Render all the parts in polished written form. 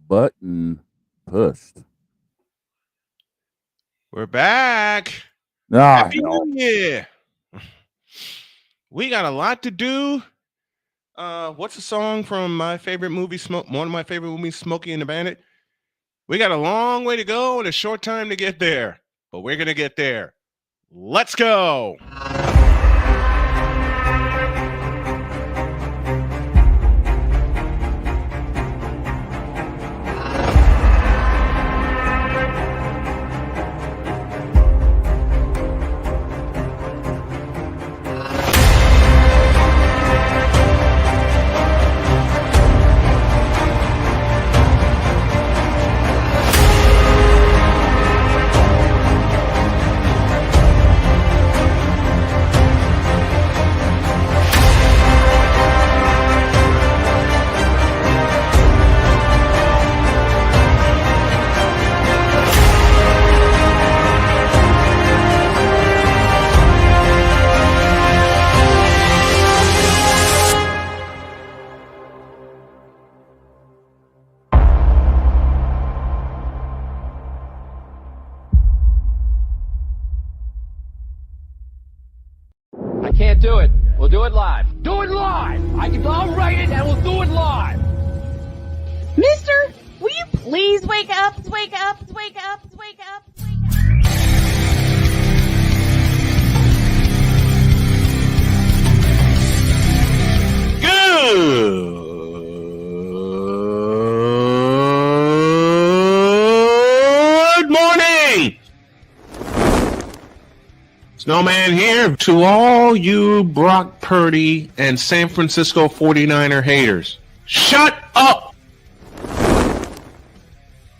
Button pushed. We're back. Happy New Year. We got a lot to do. What's the song from my favorite movie, one of my favorite movies, Smokey and the Bandit? We got a long way to go and a short time to get there, but we're going to get there. Let's go. Can't do it. We'll do it live. Do it live! I'll write it and we'll do it live! Mister, will you please wake up, wake up, wake up, wake up, wake up? Good morning! Snowman here to all you Brock Purdy and San Francisco 49er haters. Shut up!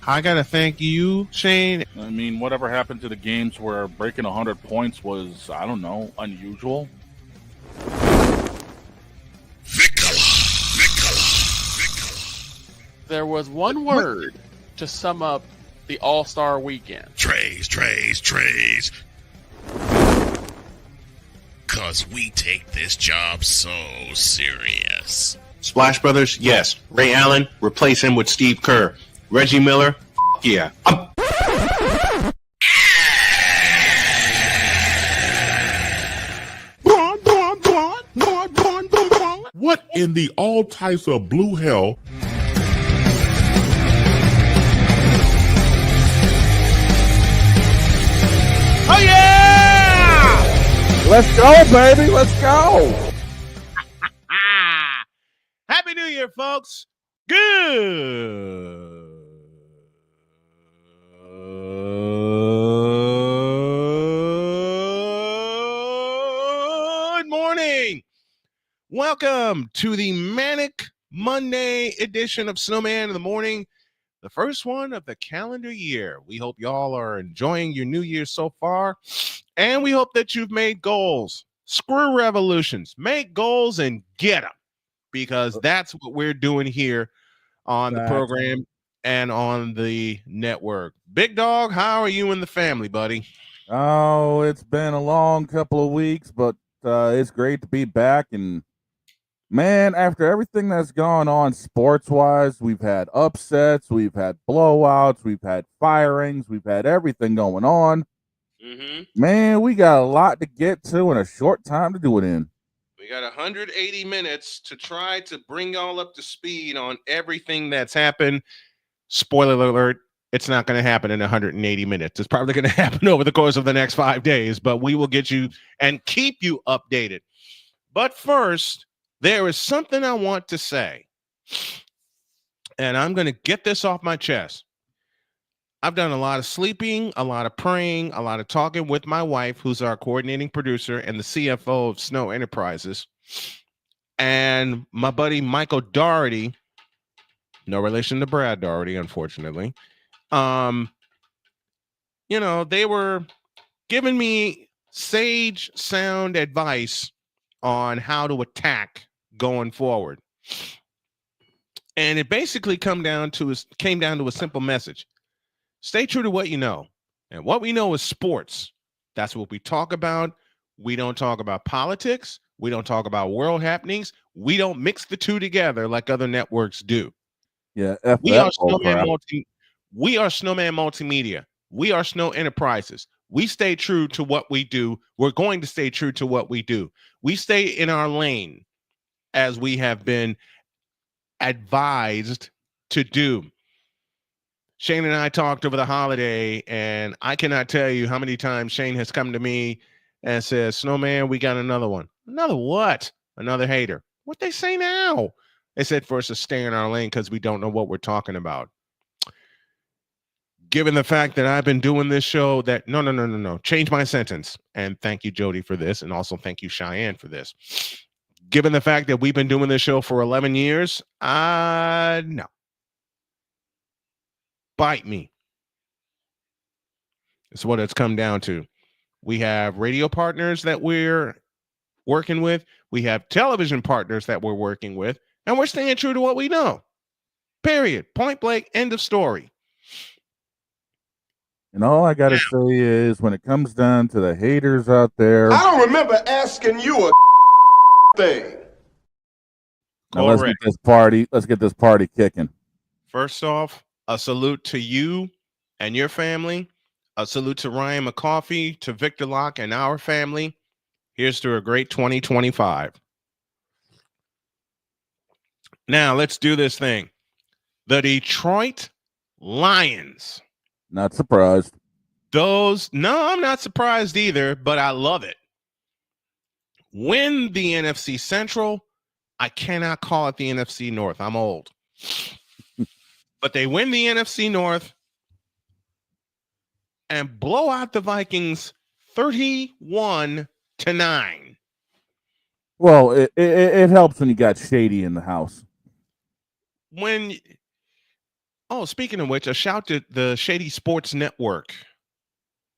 I gotta thank you, Shane. I mean, whatever happened to the games where breaking 100 points was, I don't know, unusual? There was one word to sum up the All-Star weekend. Trays. Cause we take this job so serious. Splash Brothers, yes. Ray Allen, replace him with Steve Kerr. Reggie Miller, yeah. What in the all types of blue hell? Oh yeah! Let's go, baby. Let's go. Happy New Year, folks. Good morning. Welcome to the Manic Monday edition of Snowman in the Morning, the first one of the calendar year. We hope y'all are enjoying your New Year so far, and we hope that you've made goals. Screw revolutions. Make goals and get them, because that's what we're doing here on the program and on the network. Big Dog, how are you and the family, buddy? Oh, it's been a long couple of weeks, but it's great to be back. And man, after everything that's gone on sports-wise, we've had upsets, we've had blowouts, we've had firings, we've had everything going on. Man, we got a lot to get to in a short time to do it in. We got 180 minutes to try to bring y'all up to speed on everything that's happened. Spoiler alert, it's not going to happen in 180 minutes. It's probably going to happen over the course of the next 5 days, but we will get you and keep you updated. But first, there is something I want to say, and I'm going to get this off my chest. I've done a lot of sleeping, a lot of praying, a lot of talking with my wife, who's our coordinating producer and the CFO of Snow Enterprises, and my buddy Michael Doherty, no relation to Brad Doherty, unfortunately. They were giving me sage sound advice on how to attack going forward. And it basically came down to a simple message. Stay true to what you know. And what we know is sports. That's what we talk about. We don't talk about politics. We don't talk about world happenings. We don't mix the two together like other networks do. Yeah, F We that are bull crap. We are Snowman Multimedia. We are Snow Enterprises. We stay true to what we do. We're going to stay true to what we do. We stay in our lane as we have been advised to do. Shane and I talked over the holiday, and I cannot tell you how many times Shane has come to me and says, Snowman, we got another one. Another what? Another hater. What they say now? They said for us to stay in our lane because we don't know what we're talking about. Given the fact that I've been doing this show, that no. Change my sentence. And thank you, Jody, for this. And also thank you, Cheyenne, for this. Given the fact that we've been doing this show for 11 years, no. Bite me. It's what it's come down to. We have radio partners that we're working with. We have television partners that we're working with. And we're staying true to what we know. Period. Point blank. End of story. And all I got to say is when it comes down to the haters out there. I don't remember asking you a thing. Now let's get this party kicking. First off, a salute to you and your family. A salute to Ryan McCoffey, to Victor Locke and our family. Here's to a great 2025. Now let's do this thing. The Detroit Lions. Not surprised. No, I'm not surprised either, but I love it. Win the NFC Central. I cannot call it the NFC North. I'm old. But they win the NFC North and blow out the Vikings 31-9. Well, it helps when you got Shady in the house. Speaking of which, a shout to the Shady Sports Network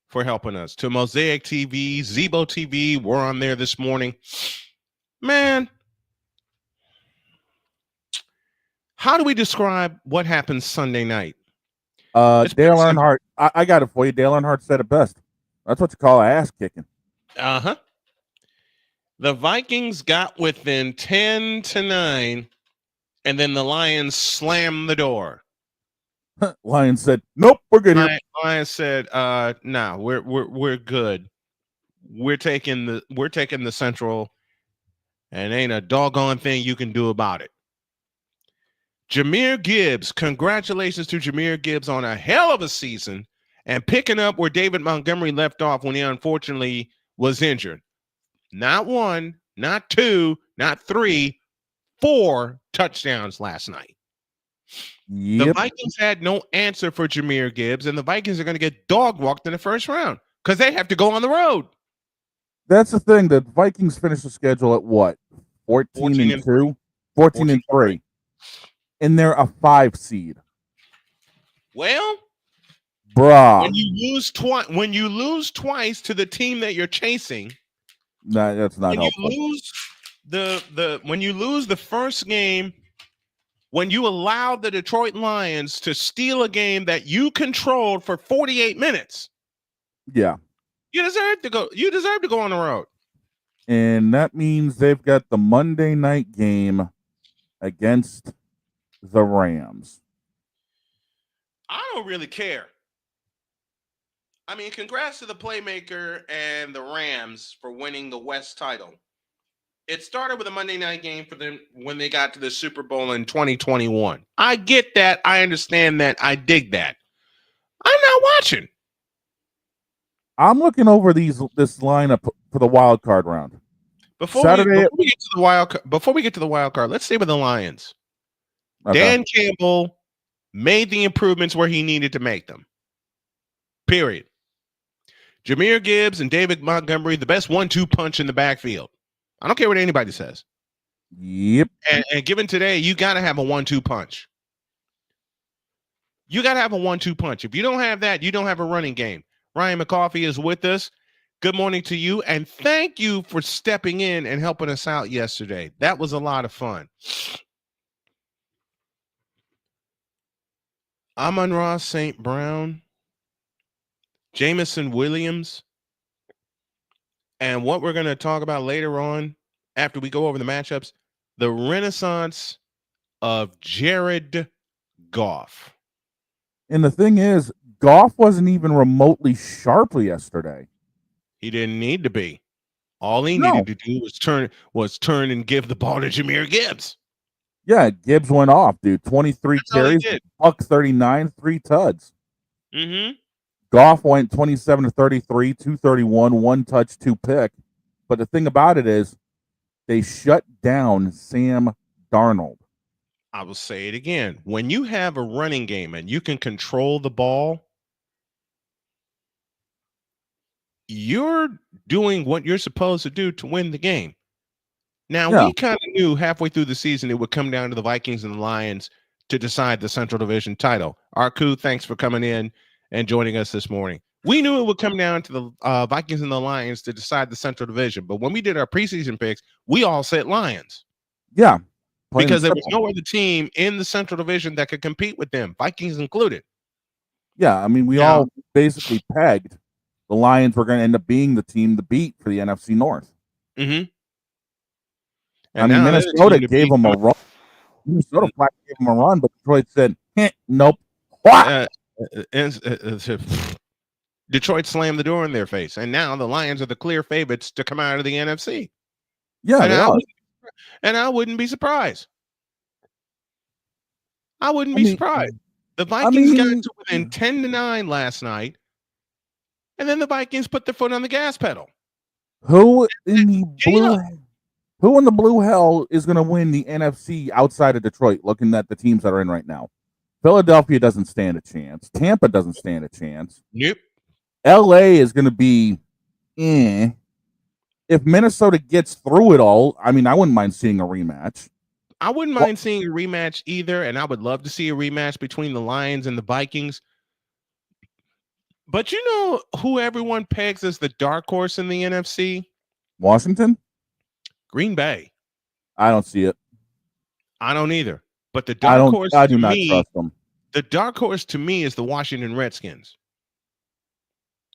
for helping us. To Mosaic TV, Zebo TV, we're on there this morning. Man, how do we describe what happened Sunday night? Dale Earnhardt, I got it for you. Dale Earnhardt said it best. That's what you call ass kicking. Uh-huh. The Vikings got within 10-9, and then the Lions slammed the door. Lions said, "Nope, we're good here." Lions said, "No, we're good. We're taking the Central, and ain't a doggone thing you can do about it." Jahmyr Gibbs, congratulations to Jahmyr Gibbs on a hell of a season and picking up where David Montgomery left off when he unfortunately was injured. Not one, not two, not three, 4 touchdowns last night. Yep. The Vikings had no answer for Jahmyr Gibbs, and the Vikings are going to get dog walked in the first round because they have to go on the road. That's the thing. The Vikings finished the schedule at what? 14-2? 14-3. And they're a 5 seed. Well, bruh, when you lose twice to the team that you're chasing, that's not helpful. When you lose the first game, when you allow the Detroit Lions to steal a game that you controlled for 48 minutes, yeah, you deserve to go. You deserve to go on the road. And that means they've got the Monday night game against the Rams. I don't really care. I mean, congrats to the playmaker and the Rams for winning the West title. It started with a Monday night game for them when they got to the Super Bowl in 2021. I get that. I understand that. I dig that. I'm not watching. I'm looking over this lineup for the wild card round. Before we get to the wild card, let's stay with the Lions. Okay. Dan Campbell made the improvements where he needed to make them. Period. Jahmyr Gibbs and David Montgomery, the best 1-2 punch in the backfield. I don't care what anybody says. Yep. And given today, you got to have a 1-2 punch. You got to have a 1-2 punch. If you don't have that, you don't have a running game. Ryan McCoffey is with us. Good morning to you, and thank you for stepping in and helping us out yesterday. that was a lot of fun. Amon-Ra St. Brown, Jamison Williams, and what we're going to talk about later on after we go over the matchups, the renaissance of Jerod Goff. And the thing is, Goff wasn't even remotely sharp yesterday. He didn't need to be. All he No. needed to do was turn and give the ball to Jahmyr Gibbs. Yeah, Gibbs went off, dude. 23 That's all he carries, did. buck 39, 3 tuds. Mm-hmm. Goff went 27 to 33, 231, 1 touch, 2 pick. But the thing about it is, they shut down Sam Darnold. I will say it again. When you have a running game and you can control the ball, you're doing what you're supposed to do to win the game. Now, Yeah. we kind of knew halfway through the season it would come down to the Vikings and the Lions to decide the Central Division title. Arku, thanks for coming in and joining us this morning. We knew it would come down to the Vikings and the Lions to decide the Central Division. But when we did our preseason picks, we all said Lions. Yeah. Because there was no other team in the Central Division that could compete with them, Vikings included. Yeah, I mean, we Yeah. all basically pegged the Lions were going to end up being the team to beat for the NFC North. Mm-hmm. I mean, Minnesota gave them a run. Minnesota flat gave them a run, but Detroit said, nope. Detroit slammed the door in their face, and now the Lions are the clear favorites to come out of the NFC. Yeah, and I wouldn't be surprised. I wouldn't be surprised. The Vikings got to within 10-9 last night, and then the Vikings put their foot on the gas pedal. Who in the blue hell is going to win the NFC outside of Detroit, looking at the teams that are in right now? Philadelphia doesn't stand a chance. Tampa doesn't stand a chance. Nope. LA is going to be If Minnesota gets through it all, I mean, I wouldn't mind seeing a rematch. I wouldn't mind seeing a rematch either, and I would love to see a rematch between the Lions and the Vikings. But you know who everyone pegs as the dark horse in the NFC? Washington? Green Bay. I don't see it. I don't either. But the dark horse I do not trust them. The dark horse to me is the Washington Redskins.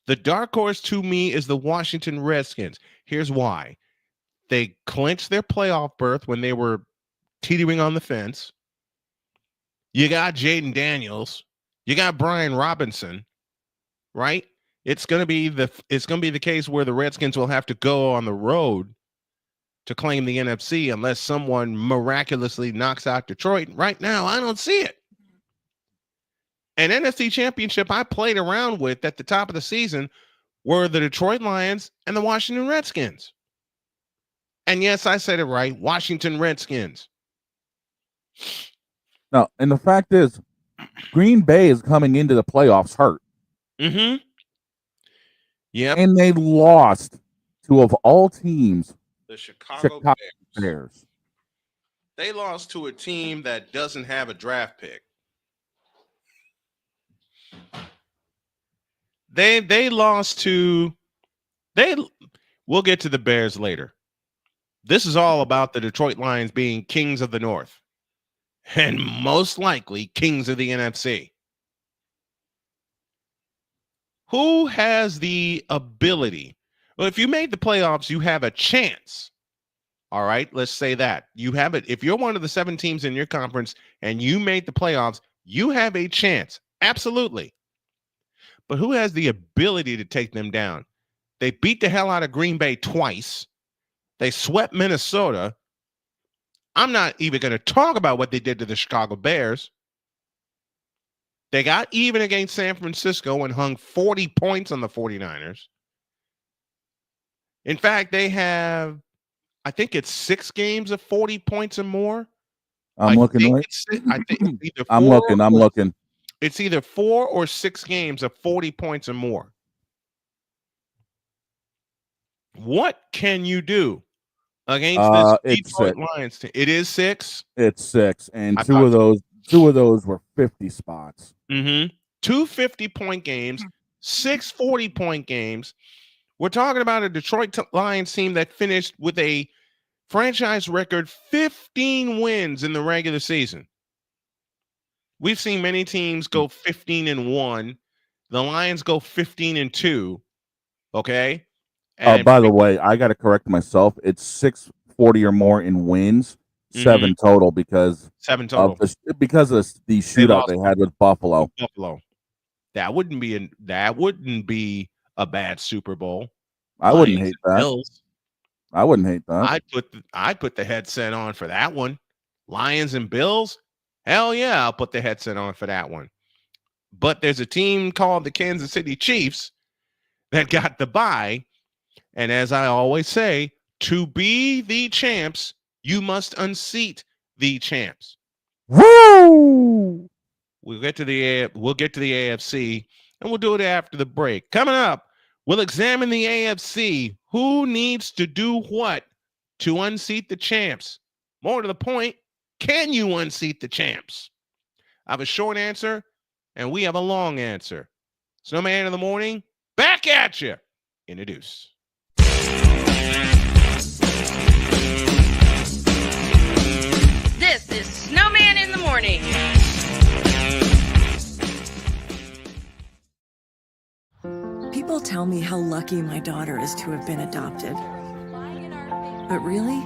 The dark horse to me is the Washington Redskins. Here's why. They clinched their playoff berth when they were teetering on the fence. You got Jaden Daniels. You got Brian Robinson, right? It's going to be the case where the Redskins will have to go on the road to claim the NFC unless someone miraculously knocks out Detroit. Right now, I don't see it. An NFC championship I played around with at the top of the season were the Detroit Lions and the Washington Redskins. And yes, I said it right, Washington Redskins. No, and the fact is, Green Bay is coming into the playoffs hurt. Mm-hmm. Yep. And they lost to, of all teams, the Chicago Bears. They lost to a team that doesn't have a draft pick. They lost to we'll get to the Bears later. This is all about the Detroit Lions being kings of the North and most likely kings of the NFC. Who has the ability? Well, if you made the playoffs, you have a chance. All right, let's say that. You have it. If you're one of the 7 teams in your conference and you made the playoffs, you have a chance. Absolutely. But who has the ability to take them down? They beat the hell out of Green Bay twice. They swept Minnesota. I'm not even going to talk about what they did to the Chicago Bears. They got even against San Francisco and hung 40 points on the 49ers. In fact, they have, I think it's 6 games of 40 points or more. I'm looking. It's either 4 or 6 games of 40 points or more. What can you do against this Detroit Lions team? It is 6. It's 6, and two of those were 50 spots. Mm-hmm. 2 50-point games, 6 40-point games. We're talking about a Detroit Lions team that finished with a franchise record 15 wins in the regular season. We've seen many teams go 15-1. The Lions go 15-2. Okay. By the way, I got to correct myself. It's 640 or more in wins. 7 total because 7 total. of the shootout they had with Buffalo. That wouldn't be a bad Super Bowl. I wouldn't hate that. Bills. I wouldn't hate that. I'd put the headset on for that one. Lions and Bills. Hell yeah, I'll put the headset on for that one. But there's a team called the Kansas City Chiefs that got the bye. And as I always say, to be the champs, you must unseat the champs. Woo! We'll get to the AFC, and we'll do it after the break. Coming up, we'll examine the AFC. Who needs to do what to unseat the champs? More to the point, can you unseat the champs? I have a short answer, and we have a long answer. Snowman in the morning, back at you. Introduce. This is Snowman in the morning. People tell me how lucky my daughter is to have been adopted. But really,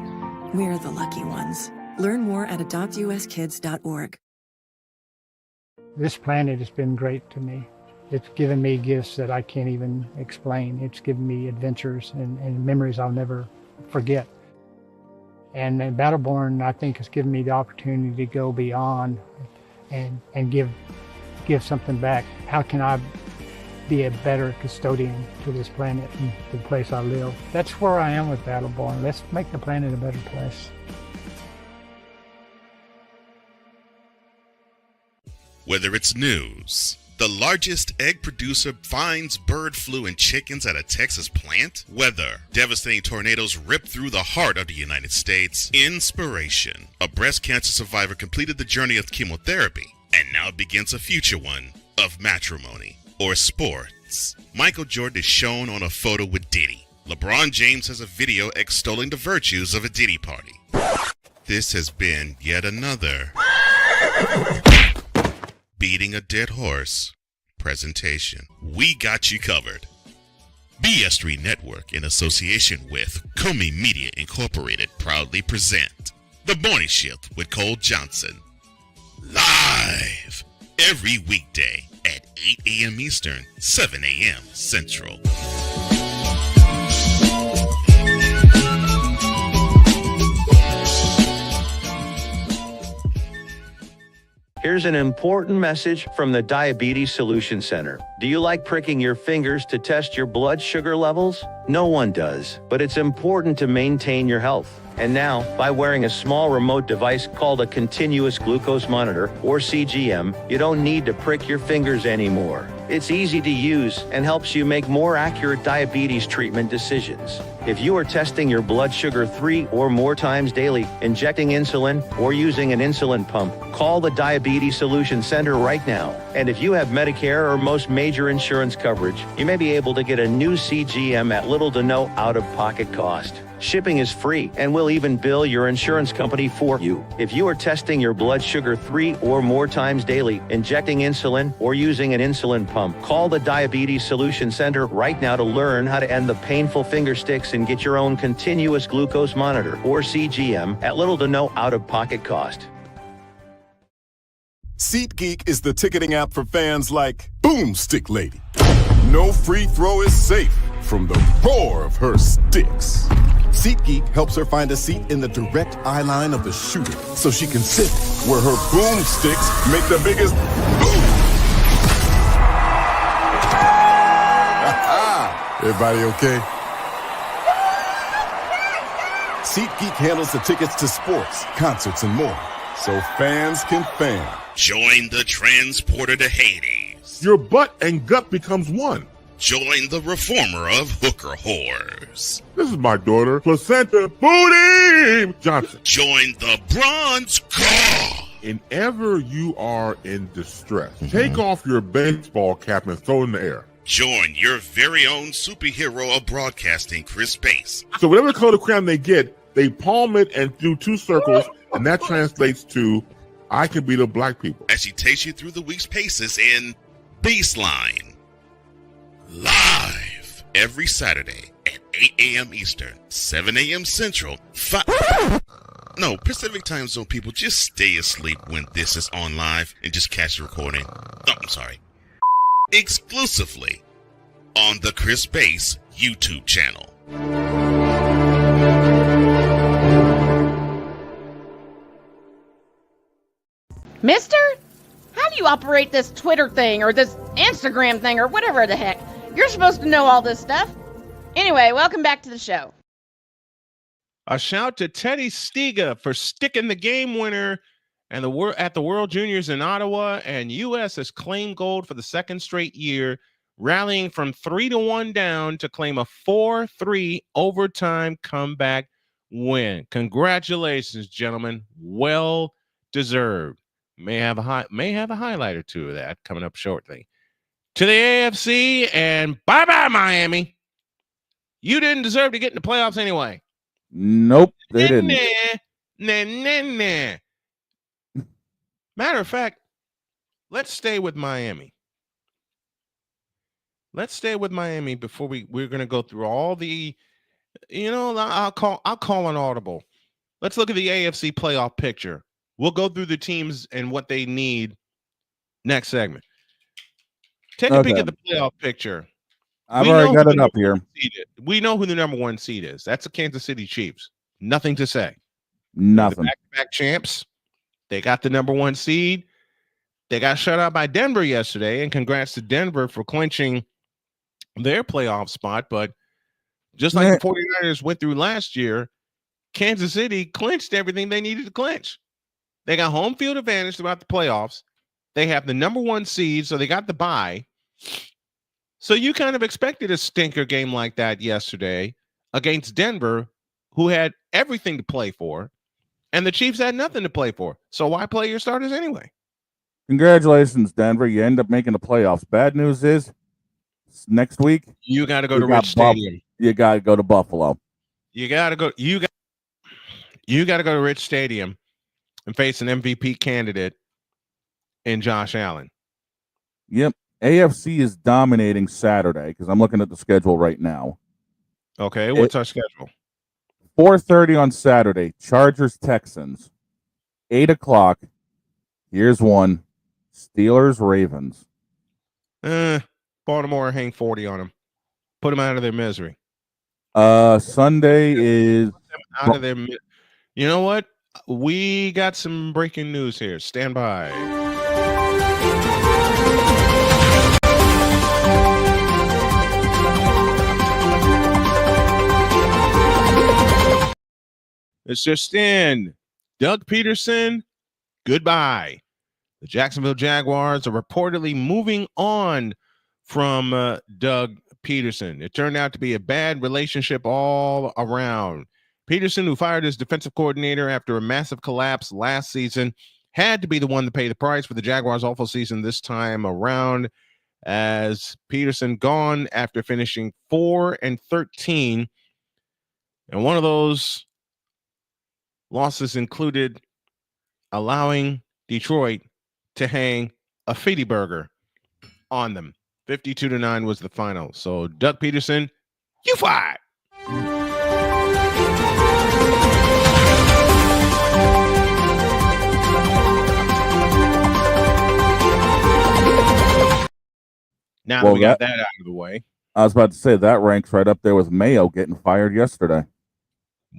we're the lucky ones. Learn more at adoptuskids.org. This planet has been great to me. It's given me gifts that I can't even explain. It's given me adventures and memories I'll never forget. And Battleborn, I think, has given me the opportunity to go beyond and give something back. How can I be a better custodian to this planet and the place I live? That's where I am with Battleborn. Let's make the planet a better place. Whether it's news, the largest egg producer finds bird flu in chickens at a Texas plant, weather, devastating tornadoes rip through the heart of the United States, inspiration, a breast cancer survivor completed the journey of chemotherapy and now begins a future one of matrimony, or sports. Michael Jordan is shown on a photo with Diddy. LeBron James has a video extolling the virtues of a Diddy party. This has been yet another beating a dead horse presentation. We got you covered. BS3 Network, in association with Comey Media Incorporated, proudly present The Morning Shift with Cole Johnson. Live every weekday at 8 a.m. Eastern, 7 a.m. Central. Here's an important message from the Diabetes Solution Center. Do you like pricking your fingers to test your blood sugar levels? No one does, but it's important to maintain your health. And now, by wearing a small remote device called a continuous glucose monitor, or CGM, you don't need to prick your fingers anymore. It's easy to use and helps you make more accurate diabetes treatment decisions. If you are testing your blood sugar 3 or more times daily, injecting insulin, or using an insulin pump, call the Diabetes Solution Center right now. And if you have Medicare or most major insurance coverage, you may be able to get a new CGM at little to no out-of-pocket cost. Shipping is free, and we'll even bill your insurance company for you. If you are testing your blood sugar 3 or more times daily, injecting insulin, or using an insulin pump, call the Diabetes Solution Center right now to learn how to end the painful finger sticks and get your own continuous glucose monitor, or CGM, at little to no out-of-pocket cost. SeatGeek is the ticketing app for fans like Boomstick Lady. No free throw is safe from the roar of her sticks. SeatGeek helps her find a seat in the direct eye line of the shooter so she can sit where her boomsticks make the biggest boom. Everybody okay? SeatGeek handles the tickets to sports, concerts, and more, so fans can fan. Join the transporter to Hades. Your butt and gut becomes one. Join the reformer of hooker whores. This is my daughter, Placenta Booty Johnson. Join the bronze car. Whenever you are in distress, take off your baseball cap and throw it in the air. Join your very own superhero of broadcasting, Chris Bass. So whatever color crayon they get, they palm it and do 2 circles, and that translates to, I can beat up black people. As she takes you through the week's paces in Baseline. Live every Saturday at 8 a.m. Eastern, 7 a.m. Central. No, Pacific Time Zone people, just stay asleep when this is on live and just catch the recording. Oh, I'm sorry. Exclusively on the Chris Bass YouTube channel. Mister, how do you operate this Twitter thing or this Instagram thing or whatever the heck? You're supposed to know all this stuff. Anyway, welcome back to the show. A shout to Teddy Stiga for sticking the game winner and at the World Juniors in Ottawa, and U.S. has claimed gold for the second straight year, rallying from 3-1 down to claim a 4-3 overtime comeback win. Congratulations, gentlemen. Well deserved. May have a highlight or two of that coming up shortly. To the AFC, and bye-bye, Miami. You didn't deserve to get in the playoffs anyway. Nope, they didn't. Nah. Matter of fact, let's stay with Miami. Let's stay with Miami before we're going to go through all the, I'll call an audible. Let's look at the AFC playoff picture. We'll go through the teams and what they need next segment. Take a peek at the playoff picture. I've already got it up here. We know who the number one seed is. That's the Kansas City Chiefs. Nothing to say. Nothing. The back-to-back champs. They got the number one seed. They got shut out by Denver yesterday, and congrats to Denver for clinching their playoff spot. But just like the 49ers went through last year, Kansas City clinched everything they needed to clinch. They got home field advantage throughout the playoffs. They have the number one seed, so they got the bye. So you kind of expected a stinker game like that yesterday against Denver, who had everything to play for, and the Chiefs had nothing to play for. So why play your starters anyway? Congratulations, Denver. You end up making the playoffs. Bad news is next week you got to go to Rich Stadium. You got to go to Buffalo. You got to go to Rich Stadium and face an MVP candidate in Josh Allen. Yep. AFC is dominating Saturday because I'm looking at the schedule right now. Okay, what's our schedule? 4:30 on Saturday, Chargers, Texans. 8 o'clock, here's one, Steelers, Ravens. Baltimore hang 40 on them. Put them out of their misery. Sunday is... Out of their... You know what? We got some breaking news here. Stand by. It's just in. Doug Peterson, goodbye. The Jacksonville Jaguars are reportedly moving on from Doug Peterson. It turned out to be a bad relationship all around. Peterson, who fired his defensive coordinator after a massive collapse last season, had to be the one to pay the price for the Jaguars' awful season this time around, as Peterson gone after finishing 4-13. And one of those losses included allowing Detroit to hang a Fitty burger on them. 52-9 was the final. So, Doug Peterson, you fired. Now that we got that out of the way. I was about to say that ranks right up there with Mayo getting fired yesterday.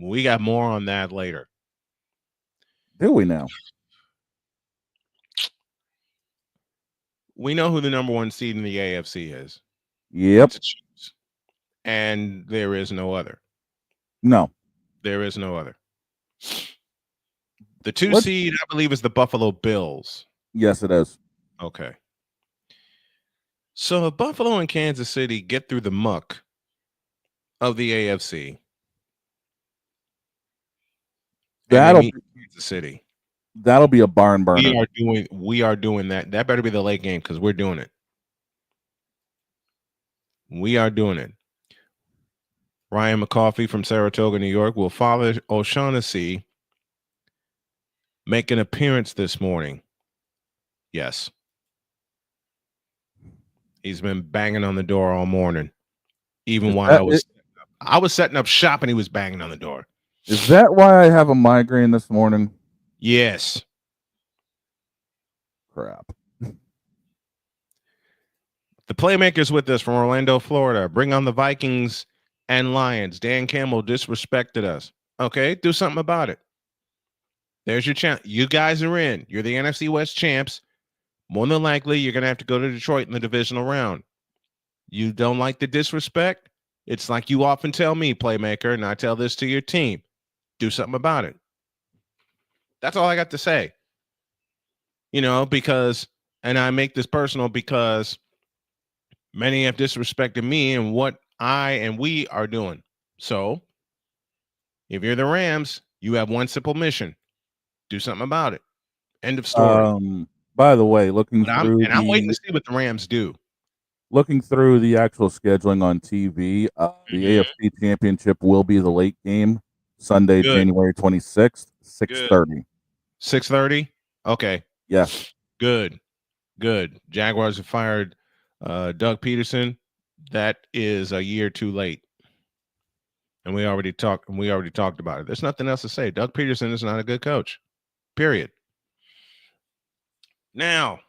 We got more on that later. Do we now? We know who the number one seed in the AFC is. Yep. And there is no other. No. There is no other. The two seed, I believe, is the Buffalo Bills. Yes, it is. Okay. So if Buffalo and Kansas City get through the muck of the AFC, that'll be Kansas City. That'll be a barn burner. We are doing that. That better be the late game because we're doing it. We are doing it. Ryan McCoffey from Saratoga, New York, will Father O'Shaughnessy make an appearance this morning? Yes. He's been banging on the door all morning. Even while I was setting up shop and he was banging on the door. Is that why I have a migraine this morning? Yes. Crap. The playmakers with us from Orlando, Florida. Bring on the Vikings and Lions. Dan Campbell disrespected us. Okay, do something about it. There's your chance. You guys are in. You're the NFC West champs. More than likely, you're going to have to go to Detroit in the divisional round. You don't like the disrespect? It's like you often tell me, playmaker, and I tell this to your team. Do something about it. That's all I got to say. Because, and I make this personal because many have disrespected me and what I and we are doing. So, if you're the Rams, you have one simple mission. Do something about it. End of story. By the way, I'm waiting to see what the Rams do. Looking through the actual scheduling on TV, the AFC Championship will be the late game, Sunday, January 26th, 6:30. 6:30? Okay. Yes. Good. Jaguars have fired Doug Peterson. That is a year too late. And we already talked about it. There's nothing else to say. Doug Peterson is not a good coach. Period. Now,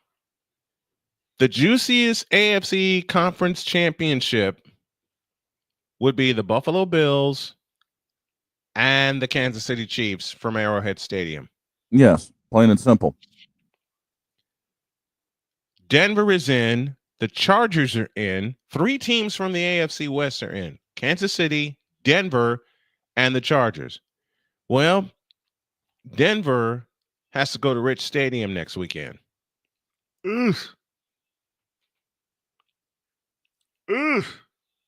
the juiciest AFC Conference Championship would be the Buffalo Bills and the Kansas City Chiefs from Arrowhead Stadium. Yes, plain and simple. Denver is in. The Chargers are in. 3 teams from the AFC West are in. Kansas City, Denver, and the Chargers. Well, Denver has to go to Rich Stadium next weekend. Oof.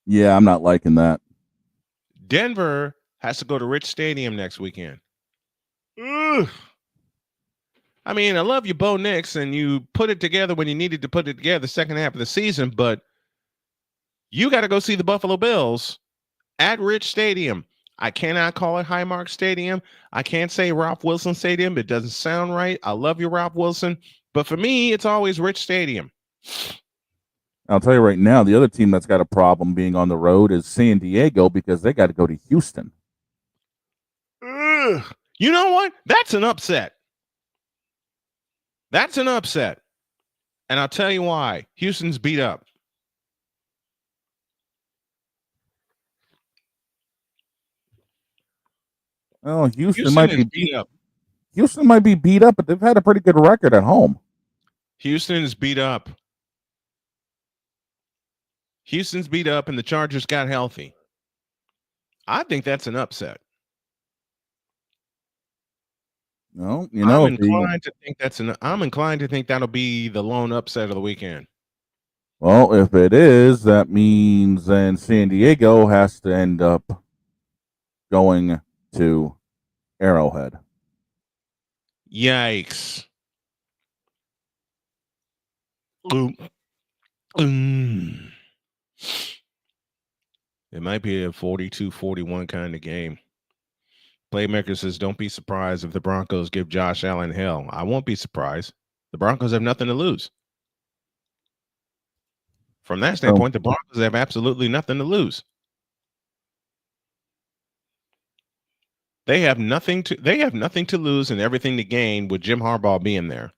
Yeah, I'm not liking that. Denver has to go to Rich Stadium next weekend. Oof. I mean, I love you, Bo Nix, and you put it together when you needed to put it together the second half of the season, but you got to go see the Buffalo Bills at Rich Stadium. I cannot call it Highmark Stadium. I can't say Ralph Wilson Stadium. It doesn't sound right. I love you, Ralph Wilson. But for me, it's always Rich Stadium. I'll tell you right now, the other team that's got a problem being on the road is San Diego because they got to go to Houston. Ugh. You know what? That's an upset. That's an upset. And I'll tell you why. Houston's beat up. Oh, Houston might be beat up. Houston might be beat up, but they've had a pretty good record at home. Houston's beat up. Houston's beat up, and the Chargers got healthy. I think that's an upset. No, I'm inclined to think that'll be the lone upset of the weekend. Well, if it is, that means then San Diego has to end up going to Arrowhead. Yikes. It might be a 42-41 kind of game. Playmaker says, don't be surprised if the Broncos give Josh Allen hell. I won't be surprised. The Broncos have nothing to lose. From that standpoint, the Broncos have absolutely nothing to lose. They have nothing to lose and everything to gain with Jim Harbaugh being there.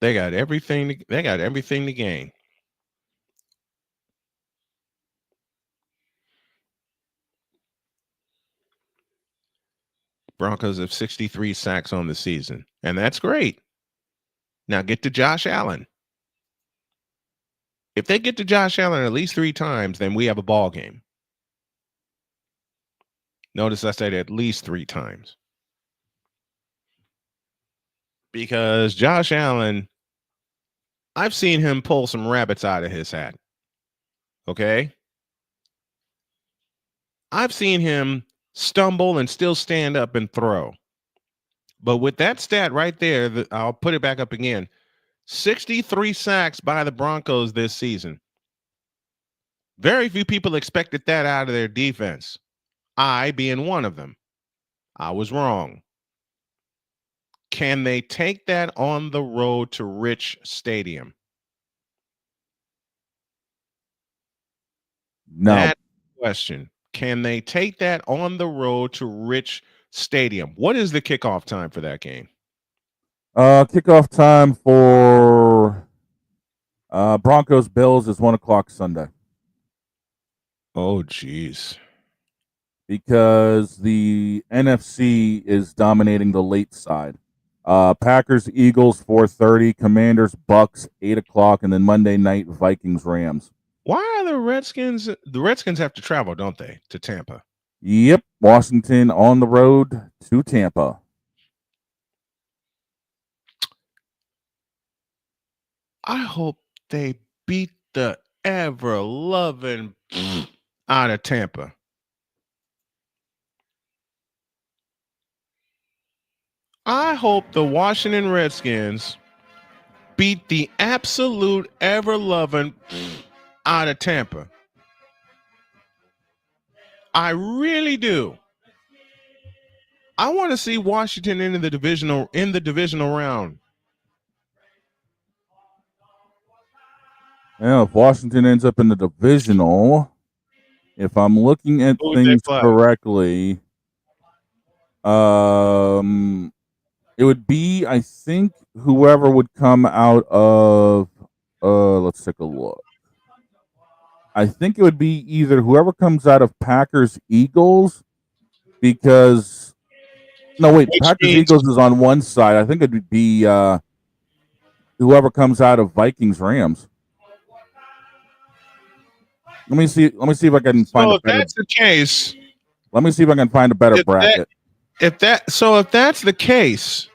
They got everything to gain. Broncos have 63 sacks on the season, and that's great. Now get to Josh Allen. If they get to Josh Allen at least 3 times, then we have a ball game. Notice I said at least 3 times. Because Josh Allen, I've seen him pull some rabbits out of his hat. Okay? I've seen him stumble and still stand up and throw. But with that stat right there, I'll put it back up again. 63 sacks by the Broncos this season. Very few people expected that out of their defense. I being one of them. I was wrong. Can they take that on the road to Rich Stadium? No. That question. Can they take that on the road to Rich Stadium? What is the kickoff time for that game? Kickoff time for Broncos Bills is 1:00 Sunday. Oh, geez. Because the NFC is dominating the late side. Packers Eagles 4:30, Commanders Bucks 8:00, and then Monday night Vikings Rams. Why are the Redskins? The Redskins have to travel, don't they, to Tampa? Yep, Washington on the road to Tampa. I hope they beat the ever loving out of Tampa. I hope the Washington Redskins beat the absolute ever loving out of Tampa. I really do. I want to see Washington in the divisional round. Yeah, if Washington ends up in the divisional, if I'm looking at things correctly, it would be, I think, whoever would come out of let's take a look. I think it would be either whoever comes out of Packers Eagles, because Packers Eagles is on one side. I think it would be whoever comes out of Vikings Rams. Let me see if I can find a better. If that's the case, let me see if I can find a better bracket. If that's the case,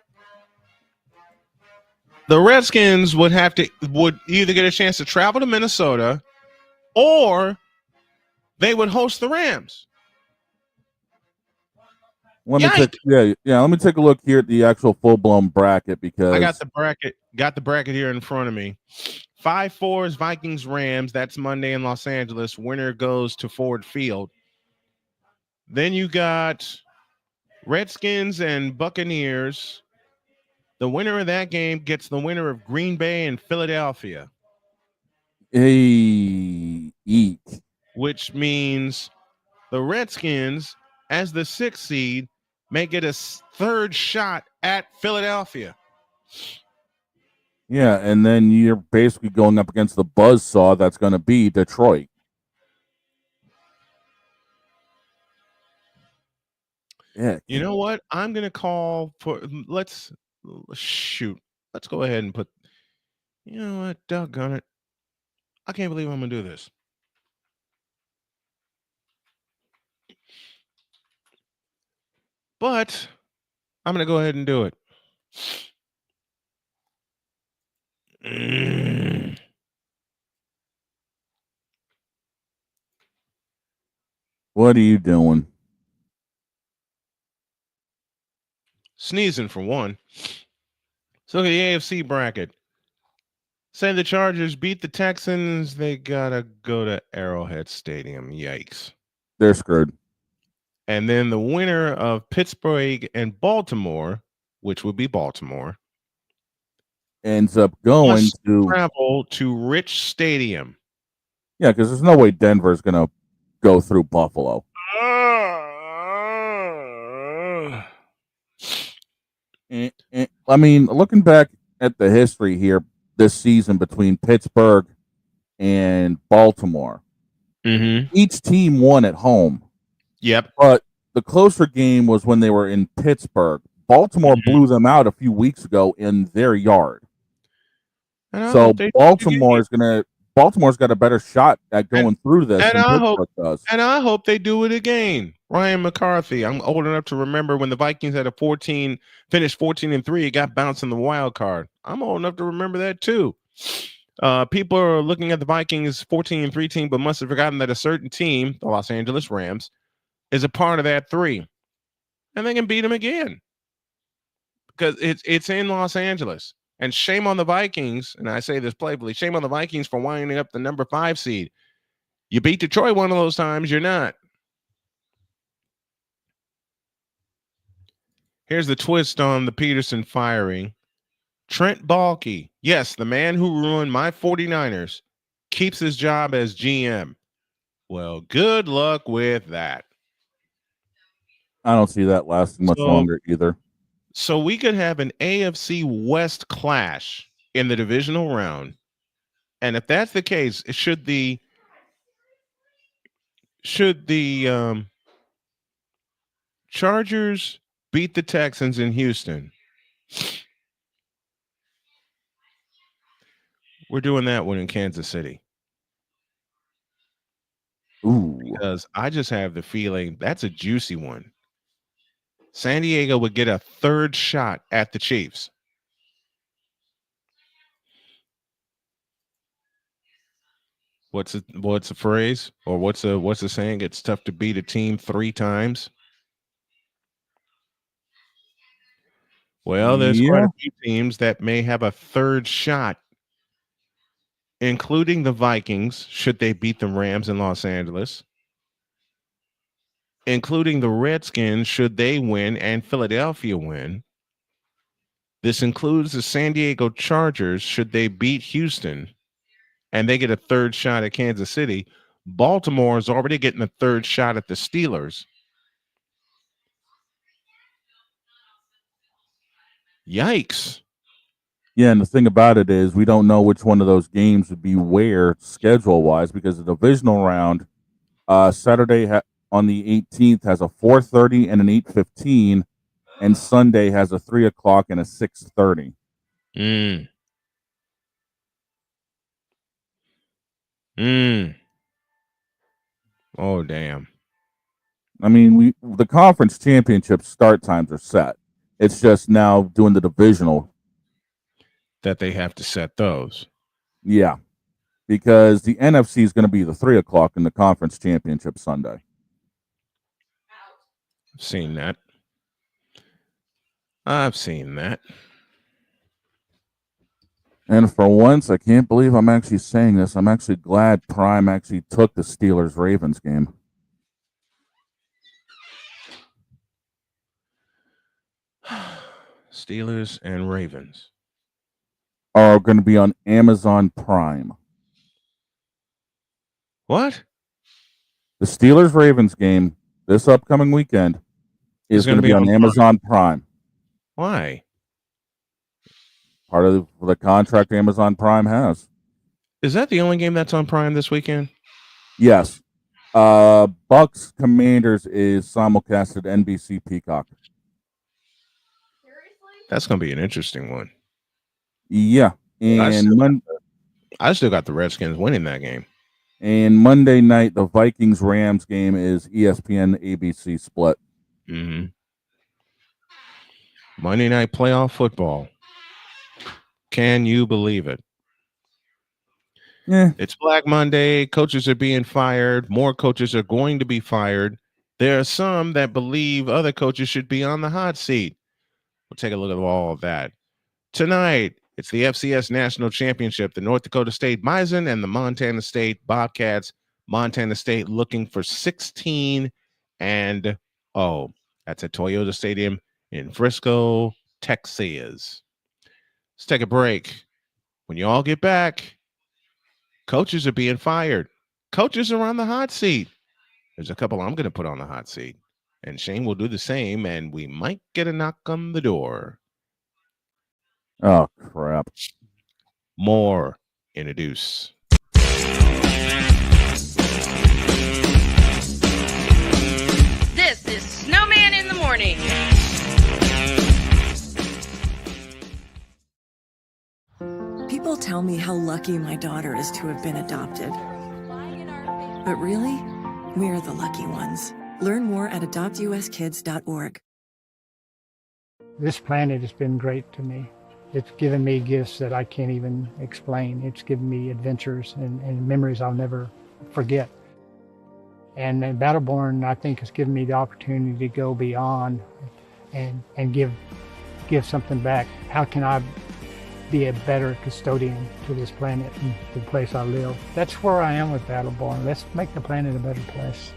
the Redskins would either get a chance to travel to Minnesota, or they would host the Rams. Let me take a look here at the actual full-blown bracket, because I got the bracket here in front of me. 5-4 is Vikings Rams. That's Monday in Los Angeles. Winner goes to Ford Field. Then you got Redskins and Buccaneers. The winner of that game gets the winner of Green Bay and Philadelphia. Eek. Which means the Redskins, as the 6th seed, may get a third shot at Philadelphia. Yeah, and then you're basically going up against the buzzsaw that's going to be Detroit. Yeah. You know what? I'm going to call for let's go ahead and put, you know what? Doggone it. I can't believe I'm going to do this. But I'm going to go ahead and do it. What are you doing? Sneezing for one. So look at the AFC bracket. Say the Chargers beat the Texans. They got to go to Arrowhead Stadium. Yikes. They're screwed. And then the winner of Pittsburgh and Baltimore, which would be Baltimore, ends up going to travel to Rich Stadium. Yeah, because there's no way Denver's going to go through Buffalo. I mean, looking back at the history here this season between Pittsburgh and Baltimore, each team won at home. Yep. But the closer game was when they were in Pittsburgh. Baltimore blew them out a few weeks ago in their yard. So Baltimore's got a better shot at going through this than Pittsburgh does. And I hope they do it again. Ryan McCarthy. I'm old enough to remember when the Vikings had finished 14-3, it got bounced in the wild card. I'm old enough to remember that too. People are looking at the Vikings 14-3 team, but must have forgotten that a certain team, the Los Angeles Rams, is a part of that 3. And they can beat them again. Because it's in Los Angeles. And shame on the Vikings, and I say this playfully, shame on the Vikings for winding up the number 5 seed. You beat Detroit one of those times, you're not. Here's the twist on the Peterson firing. Trent Baalke, yes, the man who ruined my 49ers, keeps his job as GM. Well, good luck with that. I don't see that lasting much longer either. So we could have an AFC West clash in the divisional round. And if that's the case, should the Chargers beat the Texans in Houston, we're doing that one in Kansas City. Ooh. Because I just have the feeling that's a juicy one. San Diego would get a third shot at the Chiefs. What's the phrase, or what's the saying? It's tough to beat a team 3 times. Well, there's quite a few teams that may have a third shot, including the Vikings, should they beat the Rams in Los Angeles, including the Redskins, should they win and Philadelphia win. This includes the San Diego Chargers, should they beat Houston and they get a third shot at Kansas City. Baltimore is already getting a third shot at the Steelers. Yikes. Yeah, and the thing about it is we don't know which one of those games would be where schedule-wise, because the divisional round Saturday on the 18th has a 4:30 and an 8:15, and Sunday has a 3 o'clock and a 6:30. Oh, damn. I mean, the conference championship start times are set. It's just now doing the divisional that they have to set those. Yeah, because the NFC is going to be the 3 o'clock in the conference championship Sunday. I've seen that. I've seen that. And for once, I can't believe I'm actually saying this. I'm actually glad Prime actually took the Steelers-Ravens game. Steelers and Ravens are going to be on Amazon Prime. What? The Steelers-Ravens game this upcoming weekend is going to be on Amazon Prime. Why? Part of the contract Amazon Prime has. Is that the only game that's on Prime this weekend? Yes. Bucks Commanders is simulcasted NBC Peacock. That's going to be an interesting one. Yeah. And I still got the Redskins winning that game. And Monday night, the Vikings-Rams game is ESPN ABC split. Mm-hmm. Monday night playoff football. Can you believe it? Yeah. It's Black Monday. Coaches are being fired. More coaches are going to be fired. There are some that believe other coaches should be on the hot seat. We'll take a look at all of that. Tonight, it's the FCS National Championship. The North Dakota State Bison and the Montana State Bobcats. Montana State looking for 16-0. That's at Toyota Stadium in Frisco, Texas. Let's take a break. When you all get back, coaches are being fired. Coaches are on the hot seat. There's a couple I'm going to put on the hot seat. And Shane will do the same, and we might get a knock on the door. Oh, crap. More in a deuce. This is Snowman in the Morning. People tell me how lucky my daughter is to have been adopted. But really, we're the lucky ones. Learn more at adoptuskids.org. This planet has been great to me. It's given me gifts that I can't even explain. It's given me adventures and memories I'll never forget. And Battleborn, I think, has given me the opportunity to go beyond and give something back. How can I be a better custodian to this planet and the place I live? That's where I am with Battleborn. Let's make the planet a better place.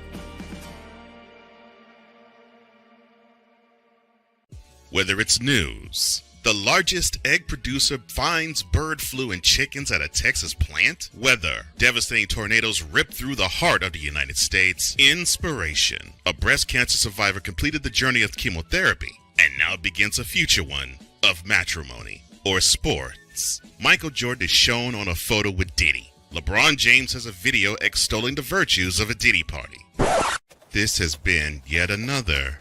Whether it's news, The largest egg producer finds bird flu in chickens at a Texas plant. Weather. Devastating tornadoes rip through the heart of the United States. Inspiration. A breast cancer survivor completed the journey of chemotherapy, and now begins a future one of matrimony or sports. Michael Jordan is shown on a photo with Diddy. LeBron James has a video extolling the virtues of a Diddy party. This has been yet another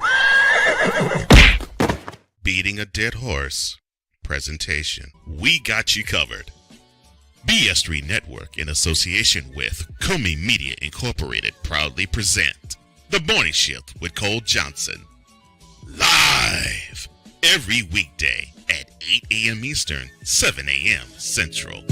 Beating a Dead Horse presentation. We got you covered. BS3 Network, in association with Comey Media Incorporated, proudly present The Morning Shift with Cole Johnson. Live every weekday at 8 a.m. Eastern, 7 a.m. Central.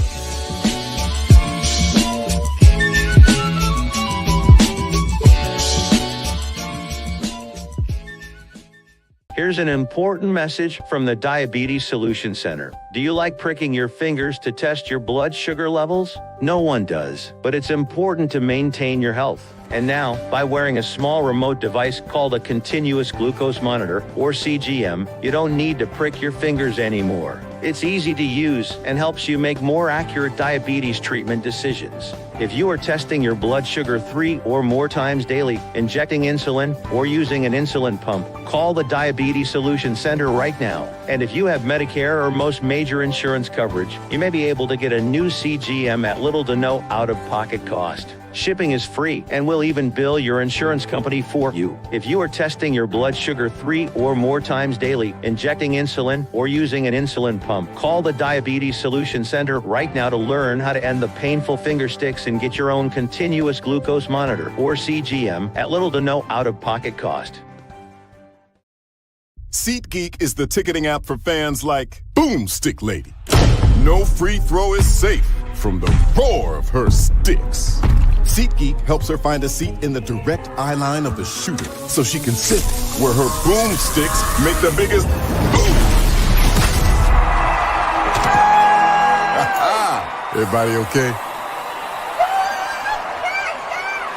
Here's an important message from the Diabetes Solution Center. Do you like pricking your fingers to test your blood sugar levels? No one does, but it's important to maintain your health. And now, by wearing a small remote device called a continuous glucose monitor, or CGM, you don't need to prick your fingers anymore. It's easy to use and helps you make more accurate diabetes treatment decisions. If you are testing your blood sugar 3 or more times daily, injecting insulin, or using an insulin pump, call the Diabetes Solution Center right now. And if you have Medicare or most major insurance coverage, you may be able to get a new CGM at little to no out-of-pocket cost. Shipping is free, and we'll even bill your insurance company for you. If you are testing your blood sugar 3 or more times daily, injecting insulin, or using an insulin pump, call the Diabetes Solution Center right now to learn how to end the painful finger sticks and get your own continuous glucose monitor, or CGM, at little to no out-of-pocket cost. SeatGeek is the ticketing app for fans like Boomstick Lady. No free throw is safe from the roar of her sticks. SeatGeek helps her find a seat in the direct eye line of the shooter so she can sit where her boomsticks make the biggest boom. Everybody okay?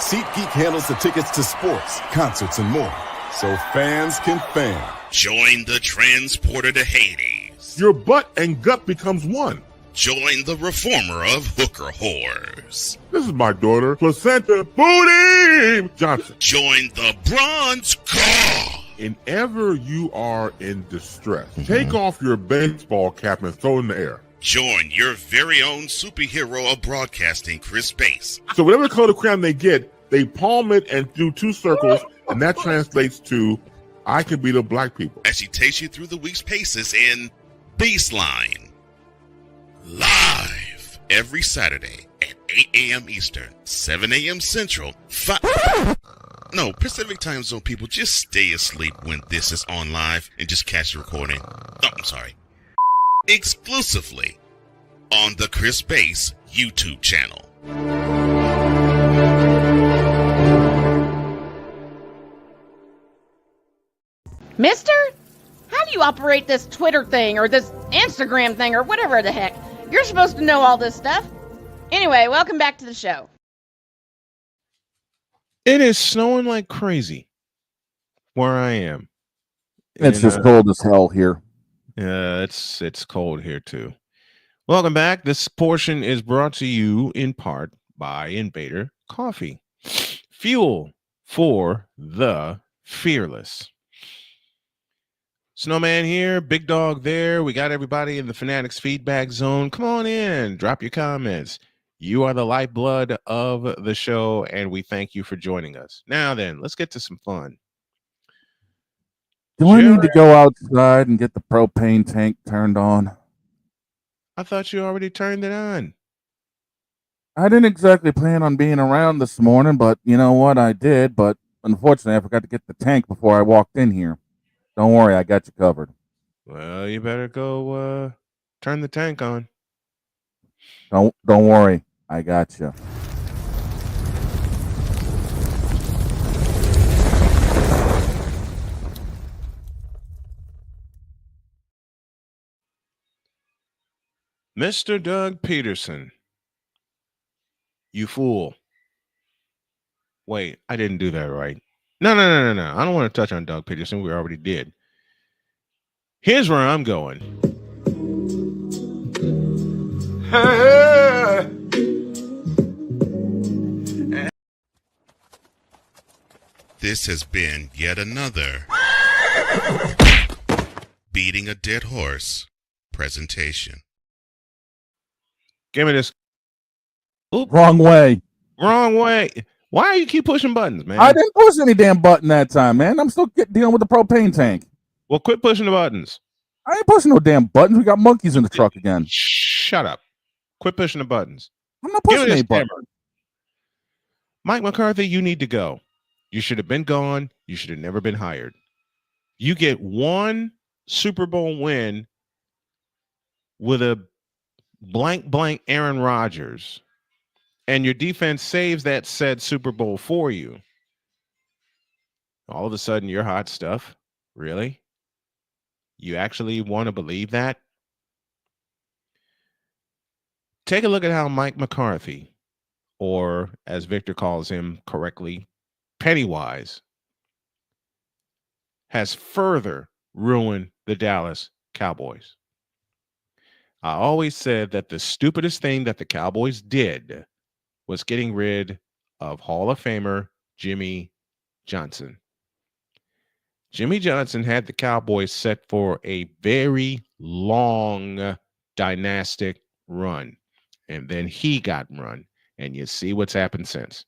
SeatGeek handles the tickets to sports, concerts, and more, so fans can fan. Join the transporter to Hades. Your butt and gut becomes one. Join the reformer of hooker whores. This is my daughter, Placenta Booty Johnson. Join the bronze car. Whenever you are in distress, take off your baseball cap and throw it in the air. Join your very own superhero of broadcasting, Chris Bass. So whatever color crayon they get, they palm it and do 2 circles, and that translates to, I can beat up black people. As she takes you through the week's paces in Baseline. Live every Saturday at 8 a.m. Eastern, 7 a.m. Central, Pacific Time Zone people, just stay asleep when this is on live and just catch the recording. Oh, I'm sorry. Exclusively on the Chris Bass YouTube channel. Mister, how do you operate this Twitter thing or this Instagram thing or whatever the heck? You're supposed to know all this stuff. Anyway, welcome back to the show. It is snowing like crazy where I am. It's just cold as hell here. Yeah, it's cold here too. Welcome back. This portion is brought to you in part by Invader Coffee. Fuel for the fearless. Snowman here, Big Dog there. We got everybody in the Fanatics feedback zone. Come on in, drop your comments. You are the lifeblood of the show, and we thank you for joining us. Now then, let's get to some fun. Do I need to go outside and get the propane tank turned on? I thought you already turned it on. I didn't exactly plan on being around this morning, but you know what? I did, but unfortunately, I forgot to get the tank before I walked in here. Don't worry, I got you covered. Well, you better go turn the tank on. Don't worry, I got you. Mr. Doug Peterson, you fool. Wait, I didn't do that right. No. I don't want to touch on Doug Peterson. We already did. Here's where I'm going. This has been yet another Beating a Dead Horse presentation. Give me this. Oop. Wrong way. Wrong way. Why do you keep pushing buttons, man? I didn't push any damn button that time, man. I'm still dealing with the propane tank. Well, quit pushing the buttons. I ain't pushing no damn buttons. We got monkeys in the truck again. Shut up. Quit pushing the buttons. I'm not pushing any buttons. Mike McCarthy, you need to go. You should have been gone. You should have never been hired. You get one Super Bowl win with a blank Aaron Rodgers, and your defense saves that said Super Bowl for you. All of a sudden, you're hot stuff. Really? You actually want to believe that? Take a look at how Mike McCarthy, or as Victor calls him correctly, Pennywise, has further ruined the Dallas Cowboys. I always said that the stupidest thing that the Cowboys did was getting rid of Hall of Famer Jimmy Johnson. Jimmy Johnson had the Cowboys set for a very long dynastic run, and then he got run, and you see what's happened since.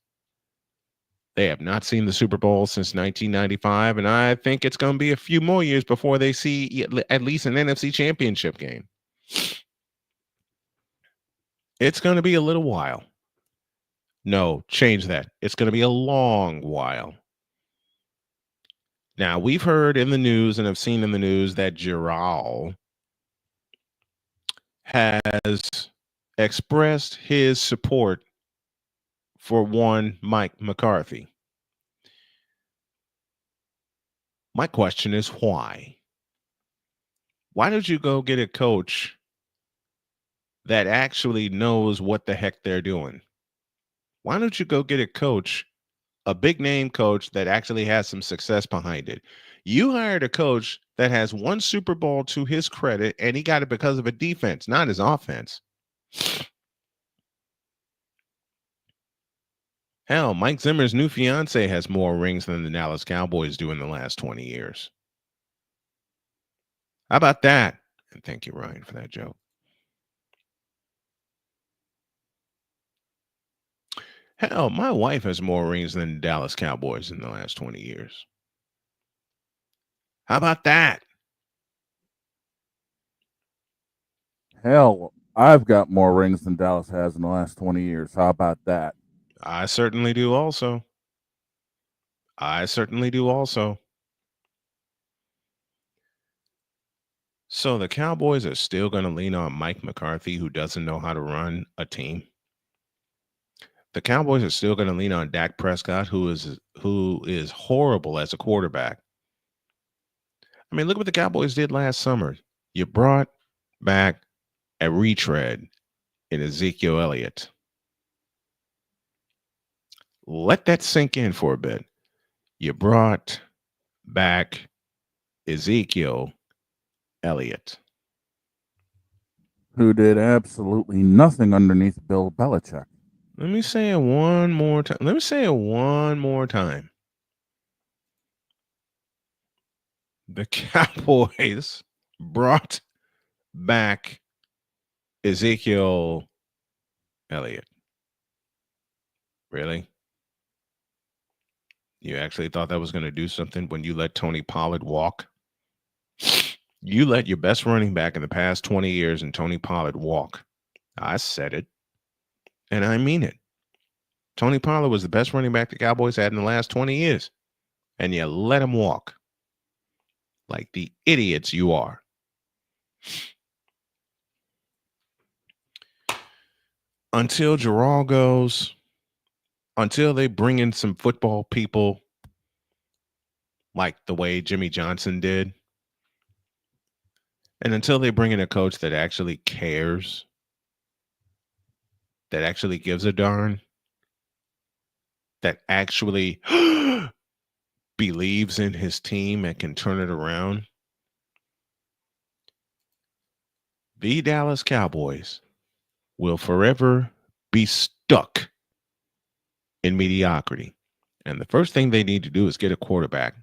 They have not seen the Super Bowl since 1995, and I think it's going to be a few more years before they see at least an NFC Championship game. It's going to be a little while. No, change that. It's going to be a long while. Now, we've heard in the news and have seen in the news that Jerod has expressed his support for one Mike McCarthy. My question is why? Why don't you go get a coach that actually knows what the heck they're doing? Why don't you go get a coach, a big name coach that actually has some success behind it? You hired a coach that has one Super Bowl to his credit, and he got it because of a defense, not his offense. Hell, Mike Zimmer's new fiance has more rings than the Dallas Cowboys do in the last 20 years. How about that? And thank you, Ryan, for that joke. Hell, my wife has more rings than the Dallas Cowboys in the last 20 years. How about that? Hell, I've got more rings than Dallas has in the last 20 years. How about that? I certainly do also. I certainly do also. So the Cowboys are still going to lean on Mike McCarthy, who doesn't know how to run a team. The Cowboys are still going to lean on Dak Prescott, who is horrible as a quarterback. I mean, look what the Cowboys did last summer. You brought back a retread in Ezekiel Elliott. Let that sink in for a bit. You brought back Ezekiel Elliott, who did absolutely nothing underneath Bill Belichick. Let me say it one more time. Let me say it one more time. The Cowboys brought back Ezekiel Elliott. Really? You actually thought that was going to do something when you let Tony Pollard walk? You let your best running back in the past 20 years and Tony Pollard walk. I said it, and I mean it. Tony Pollard was the best running back the Cowboys had in the last 20 years, and you let him walk like the idiots you are. Until Jerod goes, until they bring in some football people like the way Jimmy Johnson did, and until they bring in a coach that actually cares, that actually gives a darn, that actually believes in his team and can turn it around, the Dallas Cowboys will forever be stuck in mediocrity. And the first thing they need to do is get a quarterback.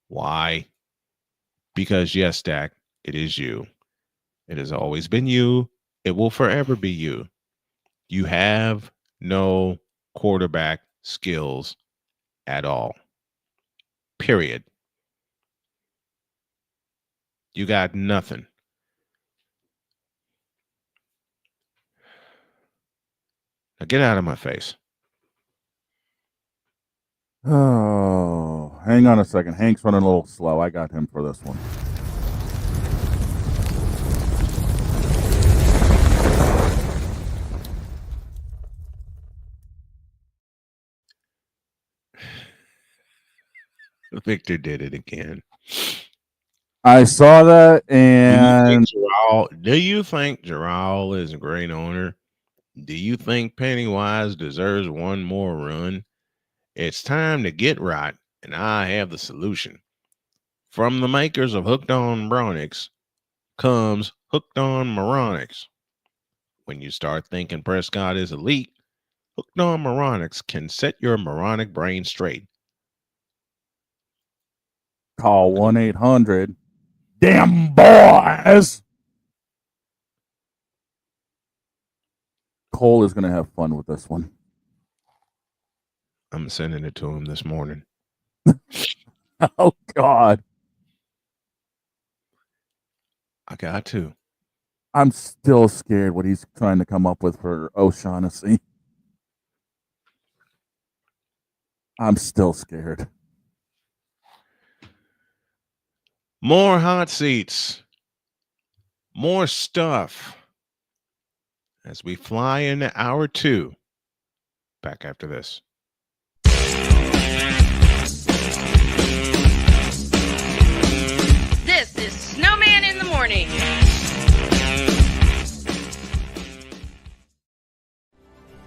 Why? Because yes, Dak, it is you. It has always been you. It will forever be you. You have no quarterback skills at all. Period. You got nothing. Now get out of my face. Oh, hang on a second. Hank's running a little slow. I got him for this one. Victor did it again. I saw that, and do you think Jerod is a great owner? Do you think Pennywise deserves one more run? It's time to get right, and I have the solution. From the makers of Hooked on Moronics comes Hooked on Moronics. When you start thinking Prescott is elite, Hooked on Moronics can set your moronic brain straight. Call 1-800 damn boys. Cole is going to have fun with this one. I'm sending it to him this morning. Oh, God. I got to. I'm still scared what he's trying to come up with for O'Shaughnessy. I'm still scared. More hot seats. More stuff. As we fly into hour 2. Back after this. This is Snowman in the morning.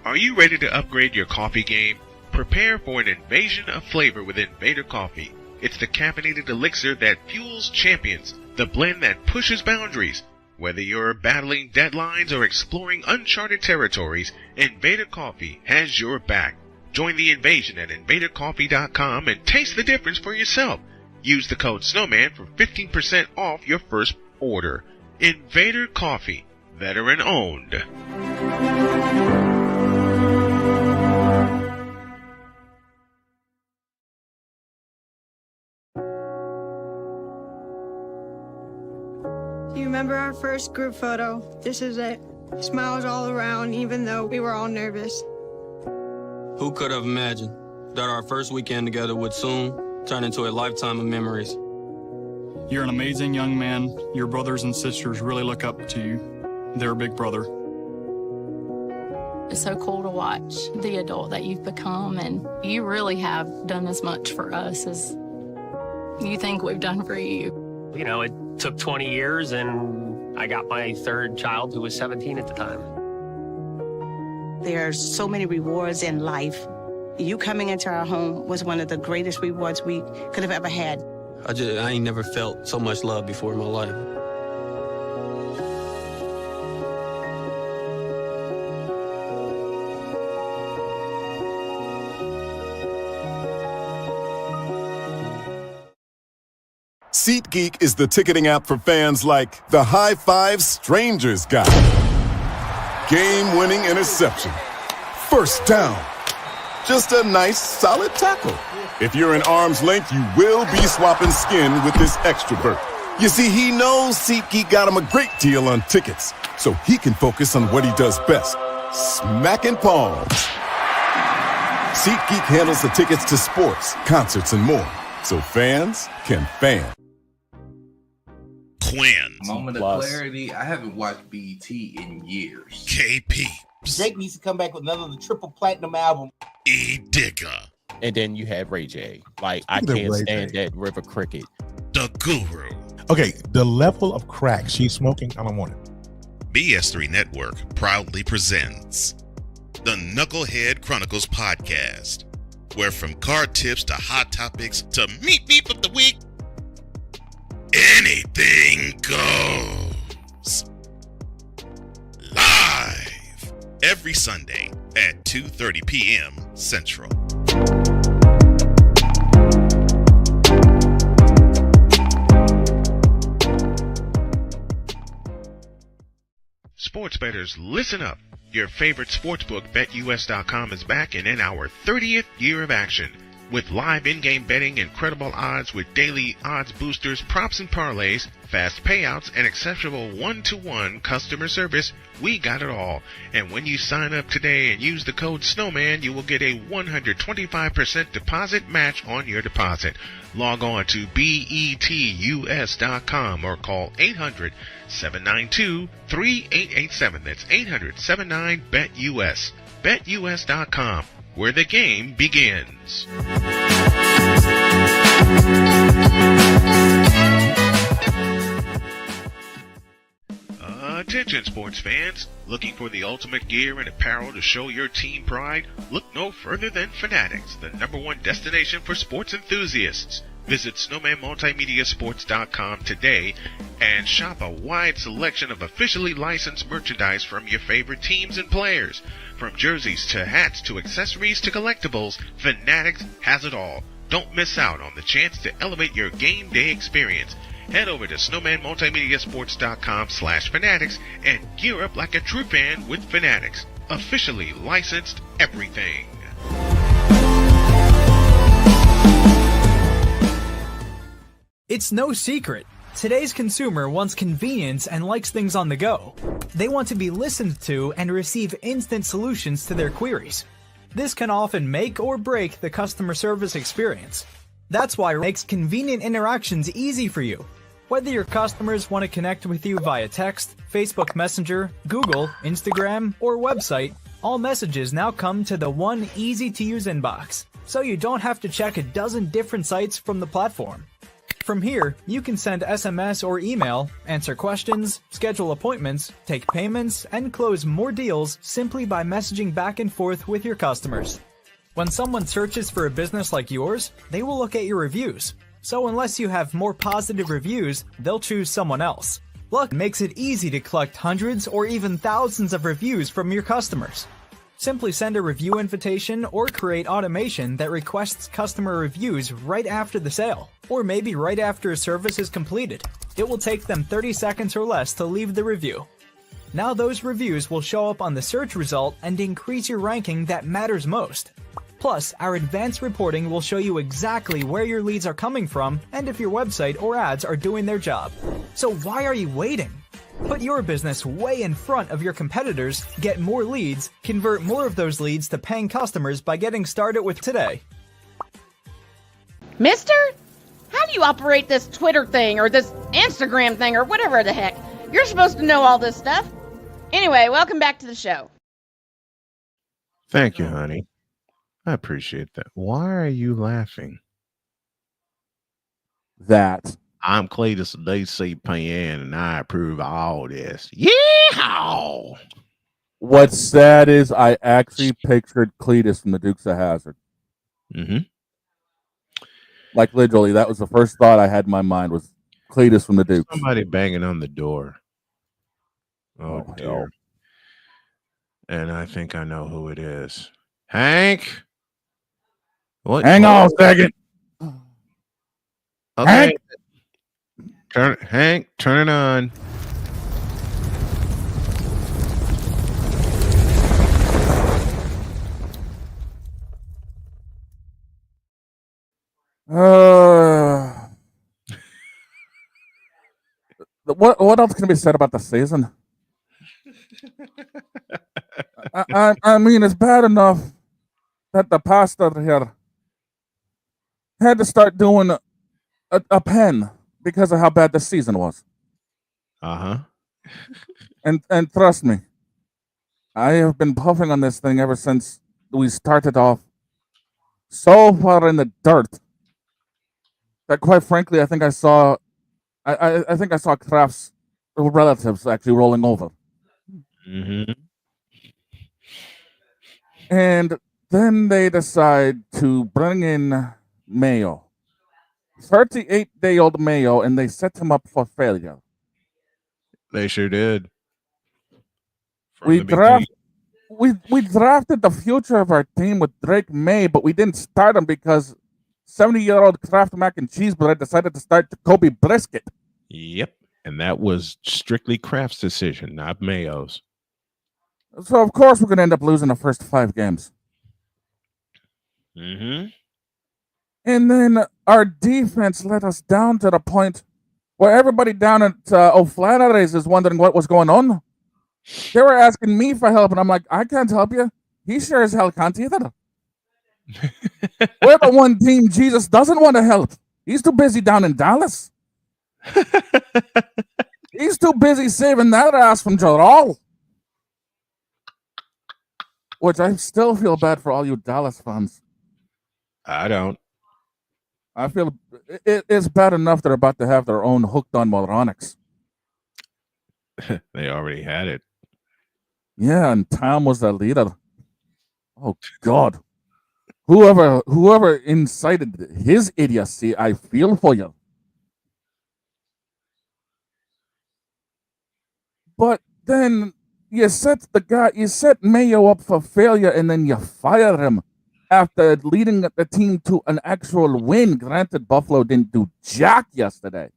Are you ready to upgrade your coffee game? Prepare for an invasion of flavor with Invader Coffee. It's the caffeinated elixir that fuels champions, the blend that pushes boundaries. Whether you're battling deadlines or exploring uncharted territories, Invader Coffee has your back. Join the invasion at invadercoffee.com and taste the difference for yourself. Use the code Snowman for 15% off your first order. Invader Coffee, veteran owned. Do you remember our first group photo? This is it. Smiles all around, even though we were all nervous. Who could have imagined that our first weekend together would soon turn into a lifetime of memories? You're an amazing young man. Your brothers and sisters really look up to you. They're a big brother. It's so cool to watch the adult that you've become, and you really have done as much for us as you think we've done for you. You know, it took 20 years, and I got my third child, who was 17 at the time. There are so many rewards in life. You coming into our home was one of the greatest rewards we could have ever had. I ain't never felt so much love before in my life. SeatGeek is the ticketing app for fans like the High Five Strangers guy. Game-winning interception. First down. Just a nice, solid tackle. If you're in arm's length, you will be swapping skin with this extrovert. You see, he knows SeatGeek got him a great deal on tickets, so he can focus on what he does best, smacking palms. SeatGeek handles the tickets to sports, concerts, and more, so fans can fan. Quinn. Moment of clarity. I haven't watched BET in years. KP. Drake needs to come back with another triple platinum album. E Digger. And then you have Ray J. Like, I can't stand that River Cricket. The Guru. Okay, the level of crack she's smoking, I don't want it. BS3 Network proudly presents the Knucklehead Chronicles podcast, where from card tips to hot topics to meat beef of the week, anything goes. Live Sunday at 2:30 p.m. Central. Sports bettors, listen up. Your favorite sportsbook, BetUS.com, is back and in our 30th year of action. With live in-game betting, incredible odds with daily odds boosters, props and parlays, fast payouts, and exceptional one-to-one customer service, we got it all. And when you sign up today and use the code Snowman, you will get a 125% deposit match on your deposit. Log on to BETUS.com or call 800-792-3887. That's 800-79-BET-US. BetUS.com, where the game begins. Attention sports fans, looking for the ultimate gear and apparel to show your team pride? Look no further than Fanatics, the #1 destination for sports enthusiasts. Visit snowmanmultimediasports.com today and shop a wide selection of officially licensed merchandise from your favorite teams and players. From jerseys to hats to accessories to collectibles, Fanatics has it all. Don't miss out on the chance to elevate your game day experience. Head over to snowmanmultimediasports.com/fanatics and gear up like a true fan with Fanatics. Officially licensed everything. It's no secret. Today's consumer wants convenience and likes things on the go. They want to be listened to and receive instant solutions to their queries. This can often make or break the customer service experience. That's why it makes convenient interactions easy for you. Whether your customers want to connect with you via text, Facebook Messenger, Google, Instagram, or website, all messages now come to the one easy-to-use inbox, so you don't have to check a dozen different sites from the platform. From here, you can send SMS or email, answer questions, schedule appointments, take payments, and close more deals simply by messaging back and forth with your customers. When someone searches for a business like yours, they will look at your reviews. So unless you have more positive reviews, they'll choose someone else. Luck makes it easy to collect hundreds or even thousands of reviews from your customers. Simply send a review invitation or create automation that requests customer reviews right after the sale, or maybe right after a service is completed. It will take them 30 seconds or less to leave the review. Now those reviews will show up on the search result and increase your ranking that matters most. Plus, our advanced reporting will show you exactly where your leads are coming from and if your website or ads are doing their job. So why are you waiting? Put your business way in front of your competitors, get more leads, convert more of those leads to paying customers by getting started with today. Mister? How do you operate this Twitter thing or this Instagram thing or whatever the heck? You're supposed to know all this stuff. Anyway, welcome back to the show. Thank you, honey. I appreciate that. Why are you laughing? That I'm Cletus DC Pan and I approve of all this. Yeehaw! What's sad is I actually pictured Cletus from the Dukes of Hazzard. Mm-hmm. Like literally, that was the first thought I had in my mind was Cletus from the Dukes. Somebody banging on the door. Oh dear. Hell. And I think I know who it is. Hank? What? Hang on a second. Okay. Hank, turn it on. What else can be said about the season? I mean, it's bad enough that the pastor here had to start doing a pen because of how bad the season was. Uh-huh. And trust me, I have been puffing on this thing ever since we started off so far in the dirt that quite frankly, I think I saw Kraft's relatives actually rolling over. Mm-hmm. And then they decide to bring in Mayo. 38-day-old Mayo, and they set him up for failure. They sure did. We draft we drafted the future of our team with Drake May, but we didn't start him because 70-year-old Kraft mac and cheese bread decided to start Jacoby Brisket. Yep. And that was strictly Kraft's decision, not Mayo's. So, of course, we're going to end up losing the first 5 games. Mm-hmm. And then our defense let us down to the point where everybody down at O'Flaherty's is wondering what was going on. They were asking me for help, and I'm like, I can't help you. He sure as hell can't either. We're the one team Jesus doesn't want to help. He's too busy down in Dallas. He's too busy saving that ass from Jarrell. Which I still feel bad for all you Dallas fans. I don't. I feel it's bad enough they're about to have their own Hooked on Moronics. They already had it. Yeah, and Tom was the leader. Oh, God. Whoever incited his idiocy, I feel for you. But then you set Mayo up for failure, and then you fire him after leading the team to an actual win. Granted, Buffalo didn't do jack yesterday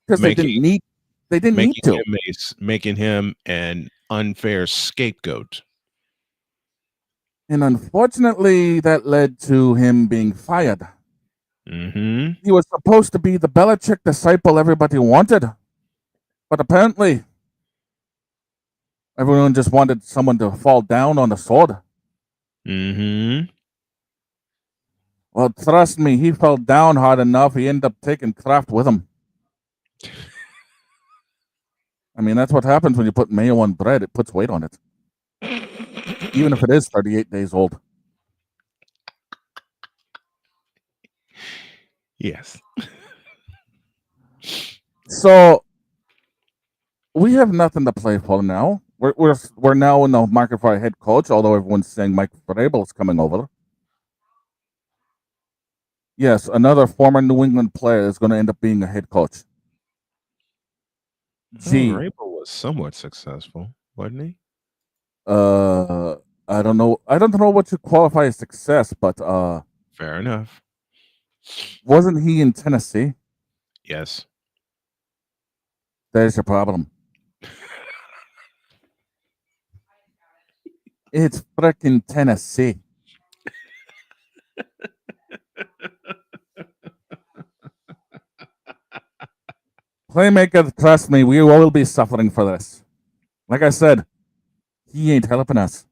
because they didn't need to. Making him an unfair scapegoat. And unfortunately, that led to him being fired. Mm-hmm. He was supposed to be the Belichick disciple everybody wanted. But apparently, everyone just wanted someone to fall down on the sword. Mm-hmm. Well, trust me, he fell down hard enough. He ended up taking Kraft with him. I mean, that's what happens when you put mayo on bread. It puts weight on it. Even if it is 38 days old. Yes. So we have nothing to play for now. We're now in the market for a head coach, although everyone's saying Mike Vrabel is coming over. Yes, another former New England player is going to end up being a head coach. Vrabel was somewhat successful, wasn't he? I don't know. I don't know what you qualify as success, but fair enough. Wasn't he in Tennessee? Yes. There's your problem. It's frickin' Tennessee. Playmaker, trust me, we will be suffering for this. Like I said, he ain't helping us.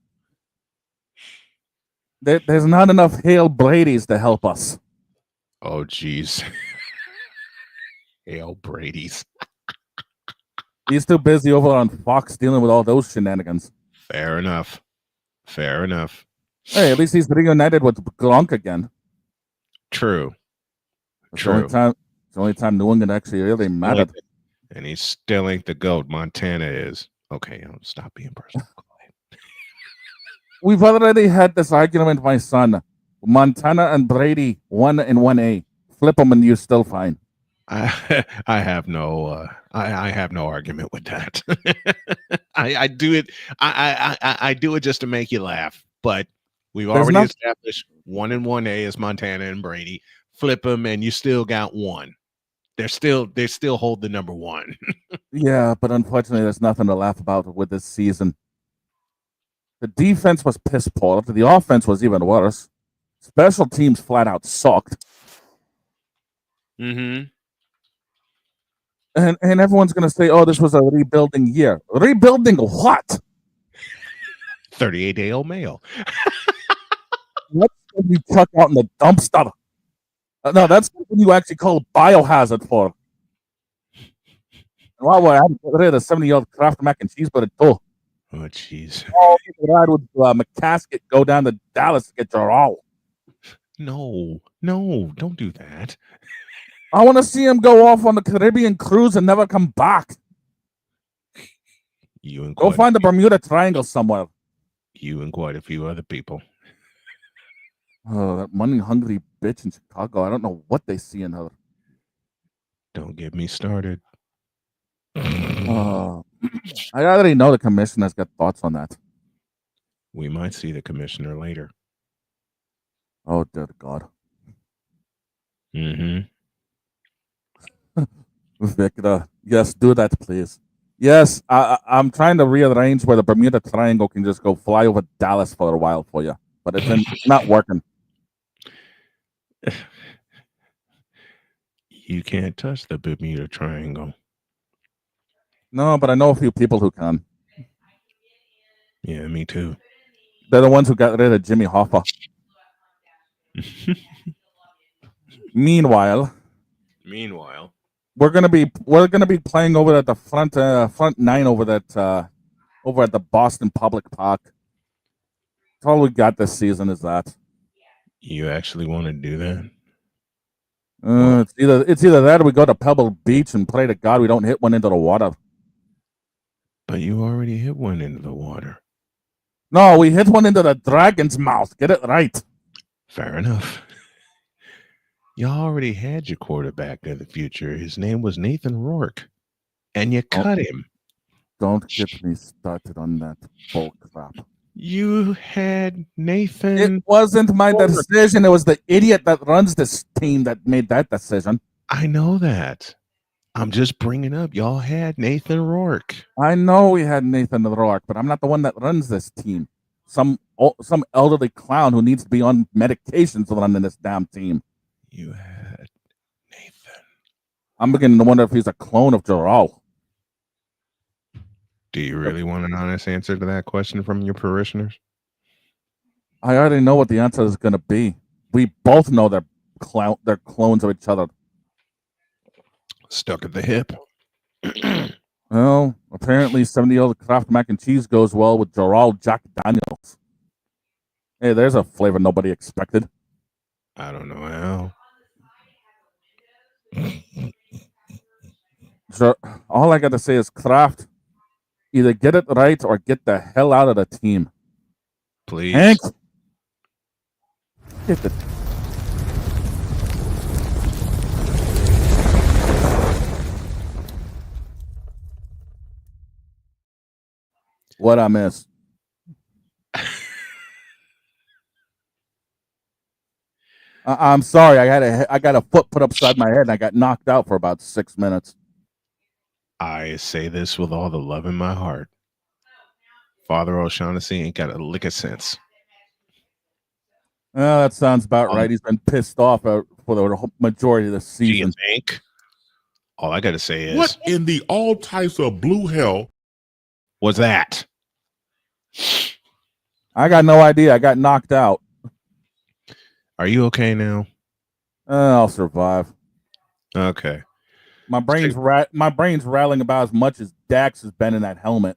There's not enough Hale Brady's to help us. Oh, jeez. Hale Brady's. He's too busy over on Fox dealing with all those shenanigans. Fair enough. Fair enough. Hey, at least he's reunited with Gronk again. True. It's the only time New England actually really mattered. And he still ain't the GOAT. Montana is. Okay, I'll stop being personal. We've already had this argument with my son. Montana and Brady, 1 and 1A. Flip them and you're still fine. I have no argument with that. I do it. I do it just to make you laugh. But we've already established 1 and 1A is Montana and Brady. Flip them and you still got 1. They still hold the number 1. Yeah, but unfortunately, there's nothing to laugh about with this season. The defense was piss poor. The offense was even worse. Special teams flat out sucked. Mm-hmm. And everyone's going to say, oh, this was a rebuilding year. Rebuilding what? 38-day-old male. What did you chuck out in the dumpster? No, that's something you actually call biohazard for. Well, we're having to get rid of the 70-year-old Kraft mac and cheese, but it's too. Oh, jeez. Oh, you could ride with McCaskett, go down to Dallas to get your all. No, don't do that. I want to see him go off on the Caribbean cruise and never come back. Go find the Bermuda Triangle somewhere. You and quite a few other people. Oh, that money-hungry bitch in Chicago. I don't know what they see in her. Don't get me started. I already know the commissioner's got thoughts on that. We might see the commissioner later. Oh, dear God. Mm-hmm. Victor, yes, do that, please. Yes, I'm trying to rearrange where the Bermuda Triangle can just go fly over Dallas for a while for you, but it's not working. You can't touch the Bermuda Triangle. No, but I know a few people who can. Yeah, me too. They're the ones who got rid of Jimmy Hoffa. Meanwhile, we're gonna be playing over at the front nine over at the Boston Public Park. That's all we got this season is that. You actually want to do that? It's either that or we go to Pebble Beach and pray to God we don't hit one into the water. But you already hit one into the water. No, we hit one into the dragon's mouth. Get it right. Fair enough. You already had your quarterback of the future. His name was Nathan Rourke. And you cut him. Don't get me started on that bull crap. You had Nathan. It wasn't my decision. It was the idiot that runs this team that made that decision. I know that. I'm just bringing up. Y'all had Nathan Rourke. I know we had Nathan Rourke, but I'm not the one that runs this team. Some elderly clown who needs to be on medications running this damn team. You had Nathan. I'm beginning to wonder if he's a clone of Jerod. Do you really want an honest answer to that question from your parishioners? I already know what the answer is going to be. We both know they're clones of each other. Stuck at the hip. Well, apparently 70-year-old Kraft mac and cheese goes well with Jerod Jack Daniels. Hey, there's a flavor nobody expected. I don't know how. So, all I got to say is Kraft, either get it right or get the hell out of the team. Please. Hank, get the... What I miss? I'm sorry. I got a foot put upside my head and I got knocked out for about 6 minutes. I say this with all the love in my heart. Father O'Shaughnessy ain't got a lick of sense. Well, that sounds about right. He's been pissed off for the majority of the season. Think? All I got to say is, what in the all types of blue hell was that? I got no idea. I got knocked out. Are you okay now? I'll survive. Okay. My brain's rattling about as much as Dax has been in that helmet.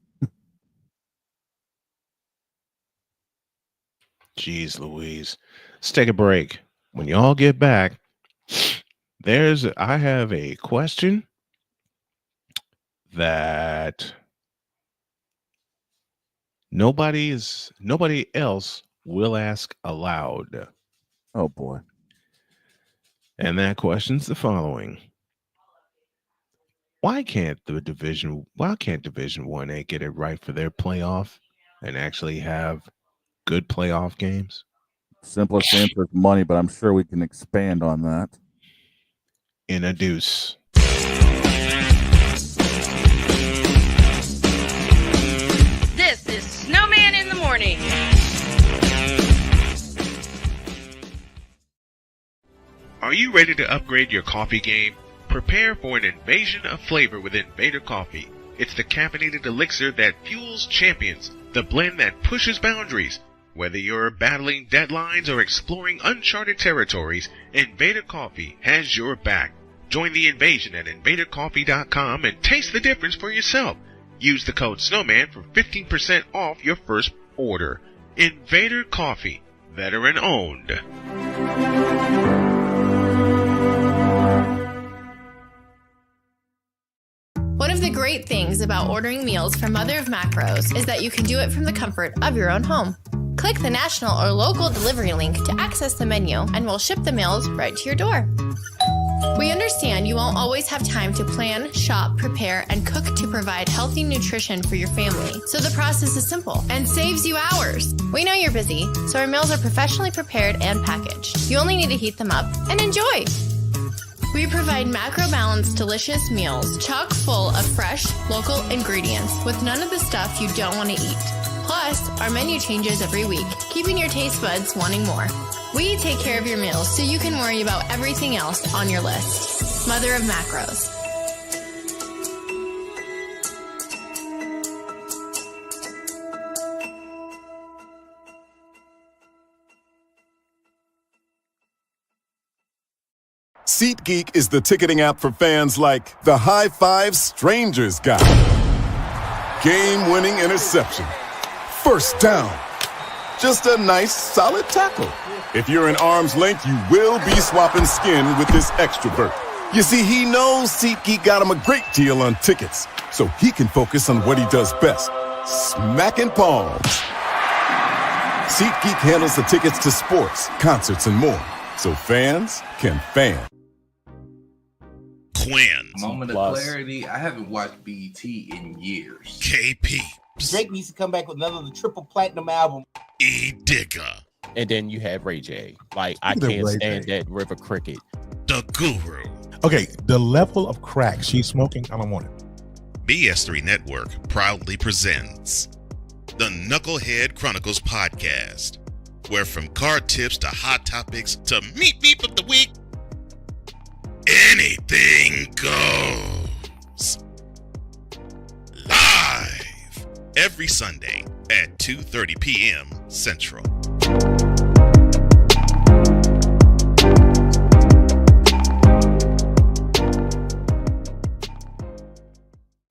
Jeez Louise. Let's take a break. When y'all get back, I have a question that nobody else will ask aloud. Oh boy. And that question's the following. Why can't Division 1A get it right for their playoff and actually have good playoff games? Simplest answer is money, but I'm sure we can expand on that. In a deuce. This is Snowman in the morning. Are you ready to upgrade your coffee game? Prepare for an invasion of flavor with Invader Coffee. It's the caffeinated elixir that fuels champions, the blend that pushes boundaries. Whether you're battling deadlines or exploring uncharted territories, Invader Coffee has your back. Join the invasion at invadercoffee.com and taste the difference for yourself. Use the code Snowman for 15% off your first order. Invader Coffee, veteran owned. One of the great things about ordering meals from Mother of Macros is that you can do it from the comfort of your own home. Click the national or local delivery link to access the menu, and we'll ship the meals right to your door. We understand you won't always have time to plan, shop, prepare, and cook to provide healthy nutrition for your family. So the process is simple and saves you hours. We know you're busy, so our meals are professionally prepared and packaged. You only need to heat them up and enjoy. We provide macro-balanced, delicious meals chock full of fresh, local ingredients with none of the stuff you don't want to eat. Plus, our menu changes every week, keeping your taste buds wanting more. We take care of your meals so you can worry about everything else on your list. Mother of Macros. SeatGeek is the ticketing app for fans like the high five strangers got. Game-winning interception. First down. Just a nice, solid tackle. If you're in arm's length, you will be swapping skin with this extrovert. You see, he knows SeatGeek got him a great deal on tickets, so he can focus on what he does best, smacking palms. SeatGeek handles the tickets to sports, concerts, and more, so fans can fan. Quinn. Moment of clarity. I haven't watched BT in years. KP. Drake needs to come back with another triple platinum album. E. Digger. And then you have Ray J. Like, I can't stand that River Cricket. The Guru. Okay, the level of crack she's smoking, I don't want it. BS3 Network proudly presents the Knucklehead Chronicles podcast, where from card tips to hot topics to meet of the week, anything goes. Live every Sunday at 2:30 p.m. Central.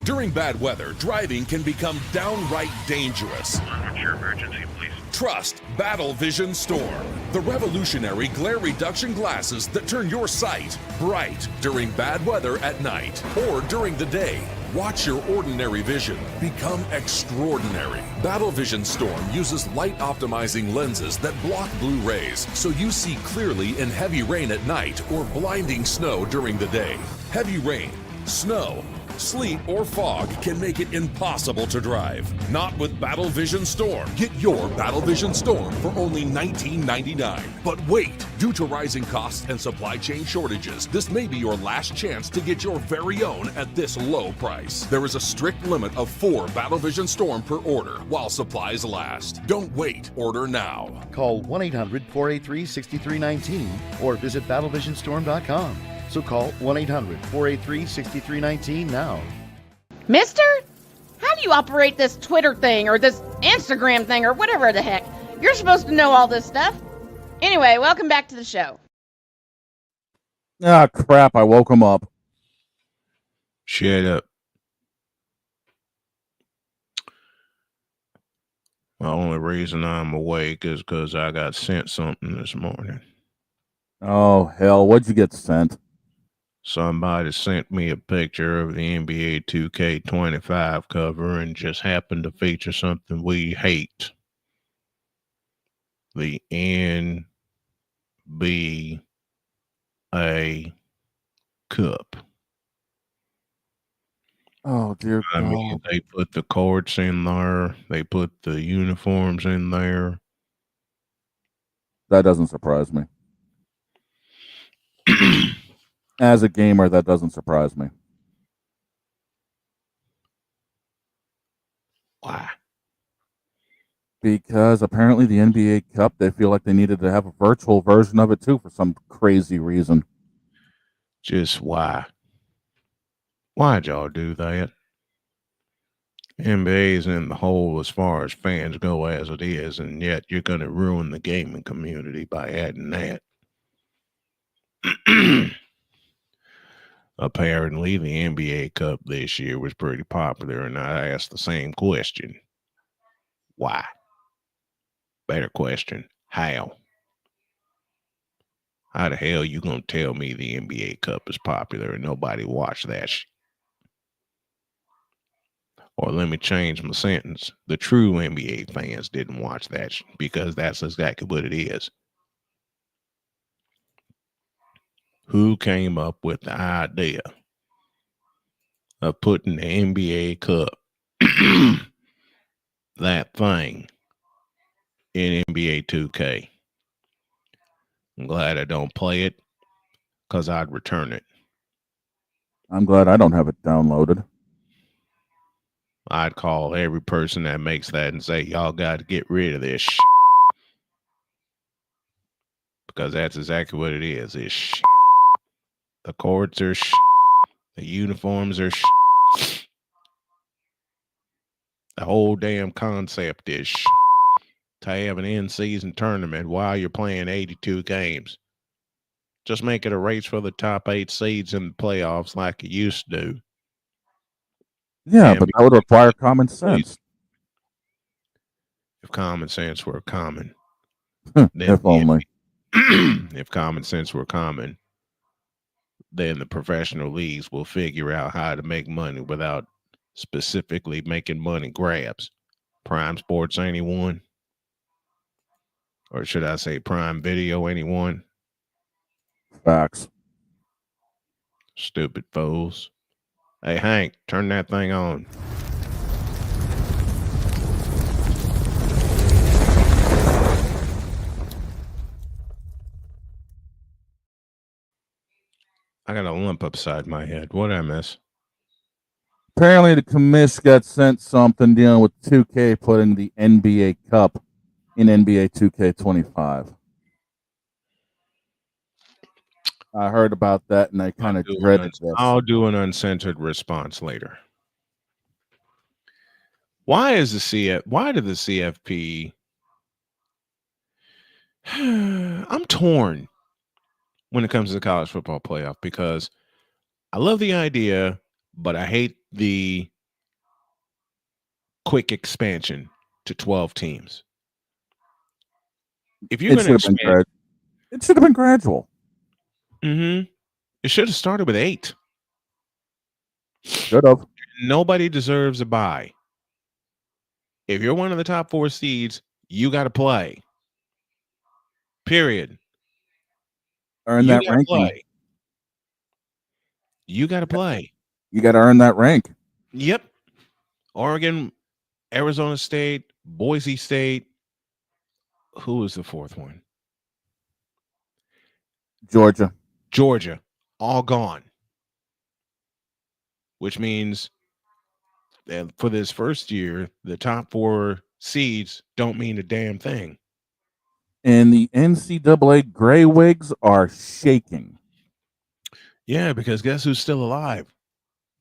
During bad weather, driving can become downright dangerous. What's your emergency, please? Trust Battle Vision Storm, the revolutionary glare reduction glasses that turn your sight bright during bad weather at night or during the day. Watch your ordinary vision become extraordinary. Battle Vision Storm uses light optimizing lenses that block blue rays, so you see clearly in heavy rain at night or blinding snow during the day. Heavy rain, snow, sleet, or fog can make it impossible to drive. Not with Battle Vision Storm. Get your Battle Vision Storm for only $19.99. But wait, due to rising costs and supply chain shortages, this may be your last chance to get your very own at this low price. There is a strict limit of 4 Battle Vision Storm per order while supplies last. Don't wait, order now. Call 1-800-483-6319 or visit battlevisionstorm.com. So call 1-800-483-6319 now. Mister? How do you operate this Twitter thing or this Instagram thing or whatever the heck? You're supposed to know all this stuff. Anyway, welcome back to the show. Ah, crap. I woke him up. Shut up. The only reason I'm awake is because I got sent something this morning. Oh, hell. What'd you get sent? Somebody sent me a picture of the NBA 2K25 cover and just happened to feature something we hate. The NBA Cup. Oh, dear God. I mean, they put the courts in there. They put the uniforms in there. That doesn't surprise me. As a gamer, that doesn't surprise me. Why? Because apparently the NBA Cup, they feel like they needed to have a virtual version of it too for some crazy reason. Just why? Why'd y'all do that? NBA's in the hole as far as fans go as it is, and yet you're going to ruin the gaming community by adding that. Apparently, the NBA Cup this year was pretty popular, and I asked the same question. Why? Better question. How? How the hell you gonna tell me the NBA Cup is popular and nobody watched that shit? Or let me change my sentence. The true NBA fans didn't watch that because that's exactly what it is. who came up with the idea of putting the NBA Cup, that thing, in NBA 2K. I'm glad I don't play it because I'd return it. I'm glad I don't have it downloaded. I'd call every person that makes that and say, y'all got to get rid of this shit. Because that's exactly what it is. It's shit. The courts are shit. The uniforms are shit. The whole damn concept is shit. To have an in-season tournament while you're playing 82 games. Just make it a race for the top 8 seeds in the playoffs like it used to do. Yeah, but that would require common sense. If common sense were common. If only. If common sense were common, then the professional leagues will figure out how to make money without specifically making money grabs. Prime Sports, anyone? Or should I say Prime Video, anyone? Facts. Stupid fools. Hey, Hank, turn that thing on. I got a lump upside my head. What did I miss? Apparently, the commish got sent something dealing with 2K putting the NBA Cup in NBA 2K25. I heard about that, and I kind of dreaded this. I'll do an uncensored response later. Why did the CFP? I'm torn when it comes to the college football playoff because I love the idea, but I hate the quick expansion to 12 teams. If you're going to expand, it should have been gradual. It should have started with 8. Should have. Nobody deserves a bye. If you're one of the top 4 seeds, you got to play. Period. Earn that ranking. You got to play. You got to earn that rank. Yep. Oregon, Arizona State, Boise State. Who is the 4th one? Georgia. All gone. Which means that for this first year, the top 4 seeds don't mean a damn thing. And the NCAA gray wigs are shaking. Yeah, because guess who's still alive?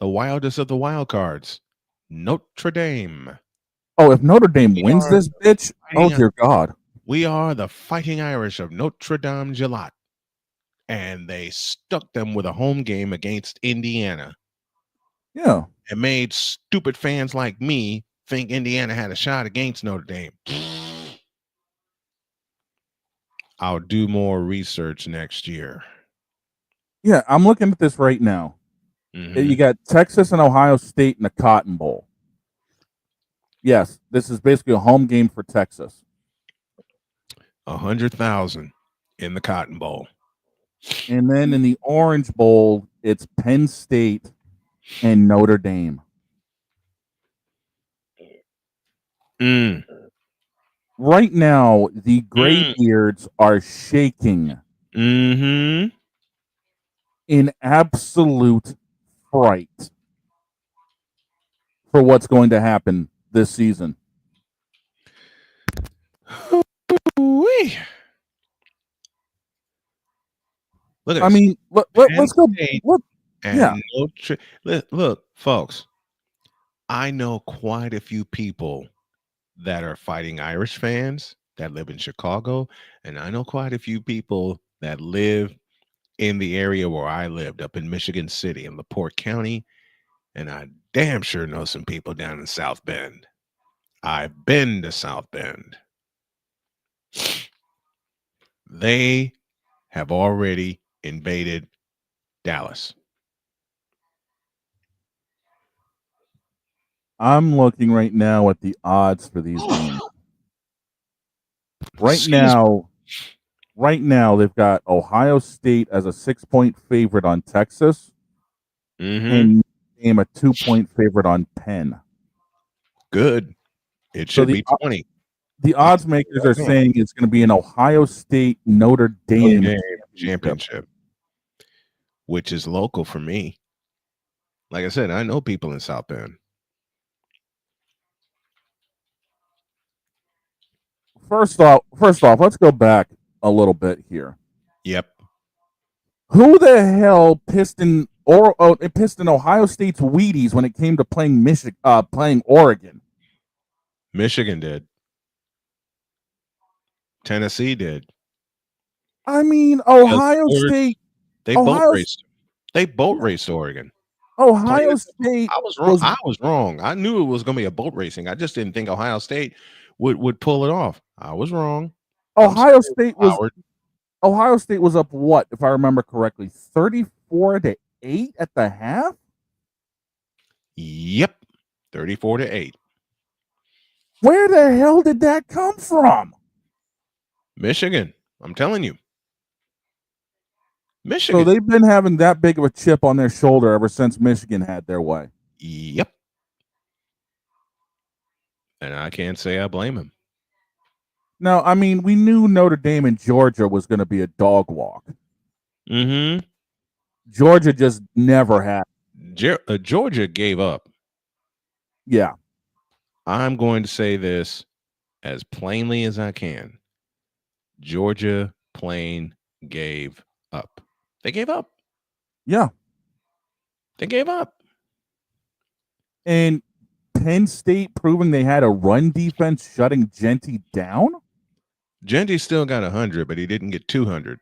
The wildest of the wild cards, Notre Dame. Oh, if Notre Dame wins this bitch, oh dear God. We are the Fighting Irish of Notre Dame Gelat. And they stuck them with a home game against Indiana. Yeah. And made stupid fans like me think Indiana had a shot against Notre Dame. I'll do more research next year. Yeah, I'm looking at this right now. You got Texas and Ohio State in the Cotton Bowl. Yes, this is basically a home game for Texas. 100,000 in the Cotton Bowl. And then in the Orange Bowl, it's Penn State and Notre Dame. Right now, the Graybeards are shaking in absolute fright for what's going to happen this season. Look at I mean, let's go. Look, folks, I know quite a few people that are Fighting Irish fans that live in Chicago, and I know quite a few people that live in the area where I lived, up in Michigan City in LaPorte County, and I damn sure know some people down in South Bend. I've been to South Bend. They have already invaded Dallas. I'm looking right now at the odds for these games. Right now, right now they've got Ohio State as a 6-point favorite on Texas, and game a 2-point favorite on Penn. Good. It should be 20. The odds makers are saying it's going to be an Ohio State Notre Dame championship, which is local for me. Like I said, I know people in South Bend. First off, let's go back a little bit here. Yep. Who the hell pissed in Ohio State's Wheaties when it came to playing Oregon? Michigan did. Tennessee did. I mean, Ohio State. They boat raced. They boat raced Oregon. Ohio State. I was wrong. I was wrong. I knew it was going to be a boat racing. I just didn't think Ohio State would pull it off. I was wrong. Ohio State was up what, if I remember correctly, 34-8 at the half? Yep. 34-8. Where the hell did that come from? Michigan. I'm telling you. Michigan. So they've been having that big of a chip on their shoulder ever since Michigan had their way. Yep. And I can't say I blame him. Now, I mean, we knew Notre Dame and Georgia was going to be a dog walk. Mm-hmm. Georgia just never had. Georgia gave up. Yeah. I'm going to say this as plainly as I can. Georgia plain gave up. They gave up. Yeah. They gave up. And Penn State proving they had a run defense shutting Genty down? Genty still got 100, but he didn't get 200.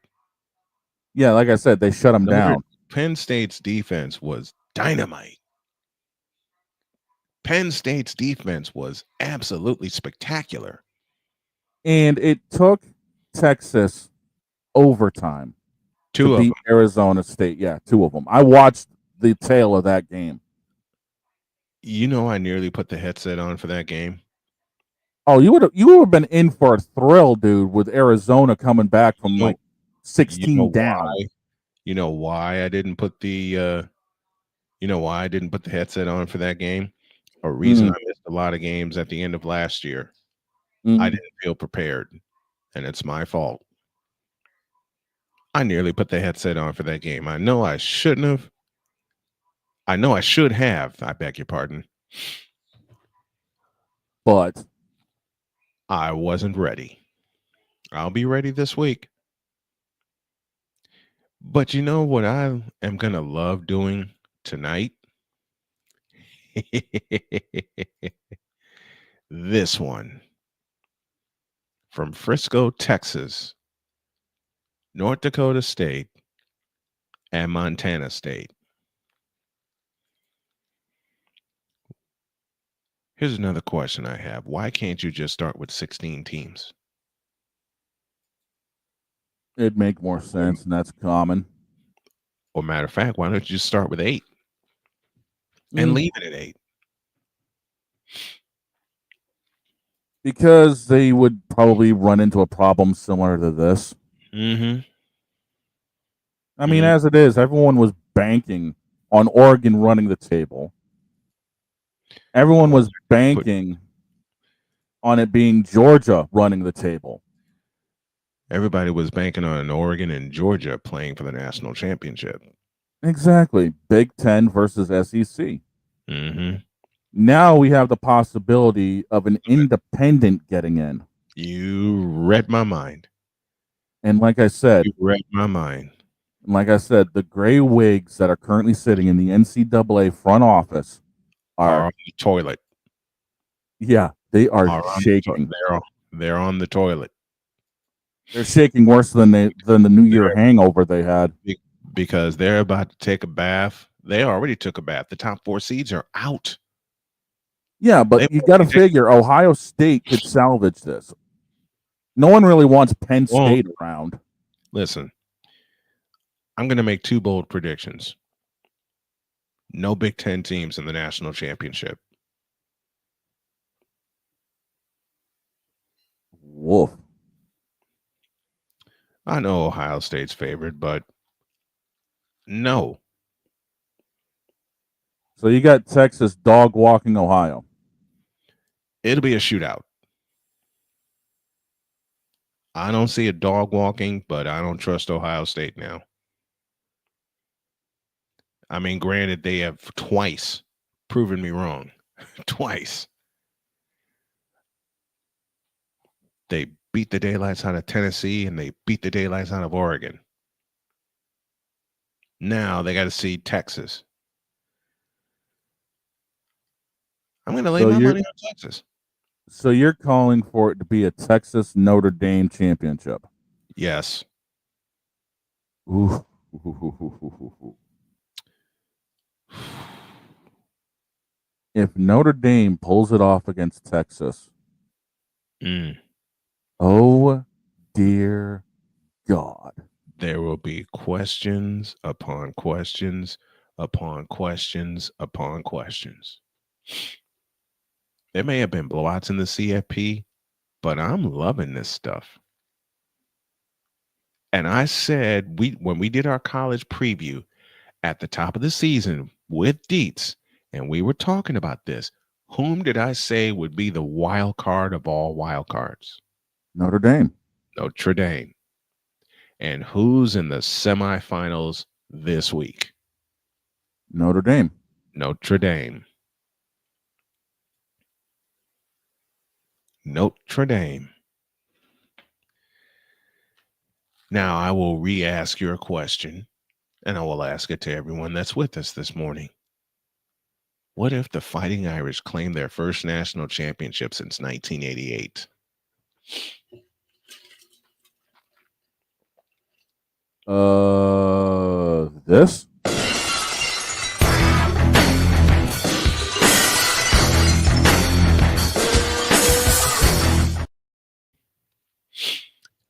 Yeah, like I said, they shut him down. Penn State's defense was dynamite. Penn State's defense was absolutely spectacular. And it took Texas overtime to beat Arizona State. Yeah, 2 of them. I watched the tail of that game. You know, I nearly put the headset on for that game. Oh, you would have been in for a thrill, dude, with Arizona coming back from like 16 down. Why? You know why I didn't put the headset on for that game? A reason I missed a lot of games at the end of last year. I didn't feel prepared, and it's my fault. I nearly put the headset on for that game. I know I shouldn't have. I know I should have. I beg your pardon. But I wasn't ready. I'll be ready this week. But you know what I am going to love doing tonight? This one. From Frisco, Texas, North Dakota State, and Montana State. Here's another question I have. Why can't you just start with 16 teams? It'd make more sense, and that's common. Or matter of fact, why don't you just start with 8 and leave it at 8? Because they would probably run into a problem similar to this. Mm-hmm. I mean, as it is, everyone was banking on Oregon running the table. Everyone was banking on it being Georgia running the table. Everybody was banking on Oregon and Georgia playing for the national championship. Exactly. Big Ten versus SEC. Mm-hmm. Now we have the possibility of an independent getting in. You read my mind. And like I said, you read my mind. Like I said, the gray wigs that are currently sitting in the NCAA front office are on the toilet. Yeah, they are shaking. They're on the toilet. They're shaking worse than the New Year hangover they had. Because they're about to take a bath. They already took a bath. The top 4 seeds are out. Yeah, but you got to figure Ohio State could salvage this. No one really wants Penn State around. Listen, I'm going to make 2 bold predictions. No Big Ten teams in the national championship. Woof. I know Ohio State's favored, but no. So you got Texas dog walking Ohio. It'll be a shootout. I don't see a dog walking, but I don't trust Ohio State now. I mean, granted, they have twice proven me wrong. Twice. They beat the daylights out of Tennessee and they beat the daylights out of Oregon. Now they got to see Texas. I'm going to lay my money on Texas. So you're calling for it to be a Texas Notre Dame championship? Yes. Ooh. If Notre Dame pulls it off against Texas, oh dear God. There will be questions upon questions upon questions upon questions. There may have been blowouts in the CFP, but I'm loving this stuff. And I said, when we did our college preview at the top of the season with Dietz, and we were talking about this, whom did I say would be the wild card of all wild cards? Notre Dame. Notre Dame. And who's in the semifinals this week? Notre Dame. Notre Dame. Notre Dame. Now I will re-ask your question, and I will ask it to everyone that's with us this morning. What if the Fighting Irish claim their first national championship since 1988? This?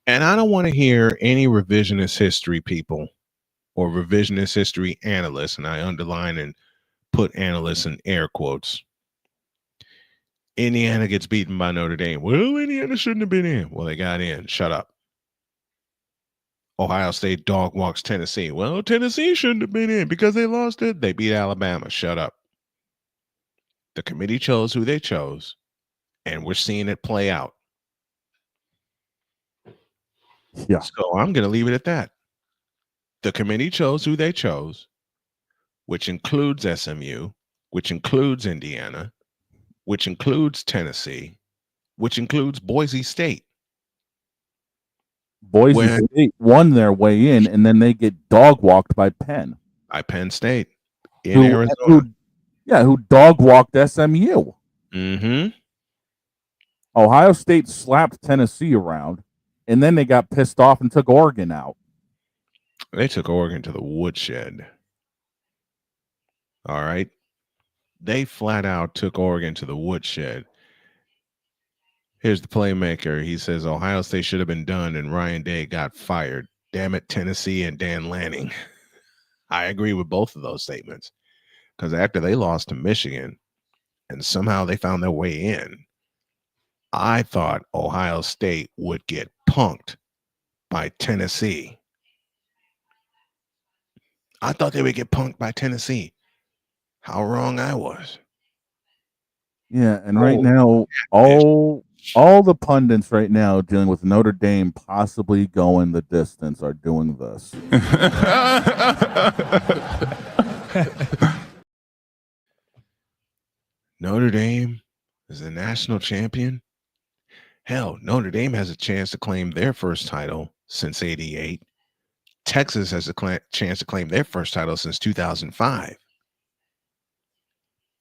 And I don't want to hear any revisionist history people or revisionist history analysts, and I underline and put analysts in air quotes. Indiana gets beaten by Notre Dame. Well, Indiana shouldn't have been in. Well, they got in. Shut up. Ohio State dog walks Tennessee. Well, Tennessee shouldn't have been in because they lost it. They beat Alabama. Shut up. The committee chose who they chose, and we're seeing it play out. Yeah. So I'm going to leave it at that. The committee chose who they chose, which includes SMU, which includes Indiana, which includes Tennessee, which includes Boise State. Boise State won their way in, and then they get dog walked by Penn. By Penn State in Arizona. Who dog walked SMU. Mm-hmm. Ohio State slapped Tennessee around, and then they got pissed off and took Oregon out. They took Oregon to the woodshed. All right. They flat out took Oregon to the woodshed. Here's the playmaker. He says Ohio State should have been done and Ryan Day got fired. Damn it, Tennessee and Dan Lanning. I agree with both of those statements. Because after they lost to Michigan and somehow they found their way in, I thought Ohio State would get punked by Tennessee. I thought they would get punked by Tennessee. How wrong I was. Yeah, and right now, all the pundits right now dealing with Notre Dame possibly going the distance are doing this. Notre Dame is the national champion. Hell, Notre Dame has a chance to claim their first title since '88. Texas has a chance to claim their first title since 2005.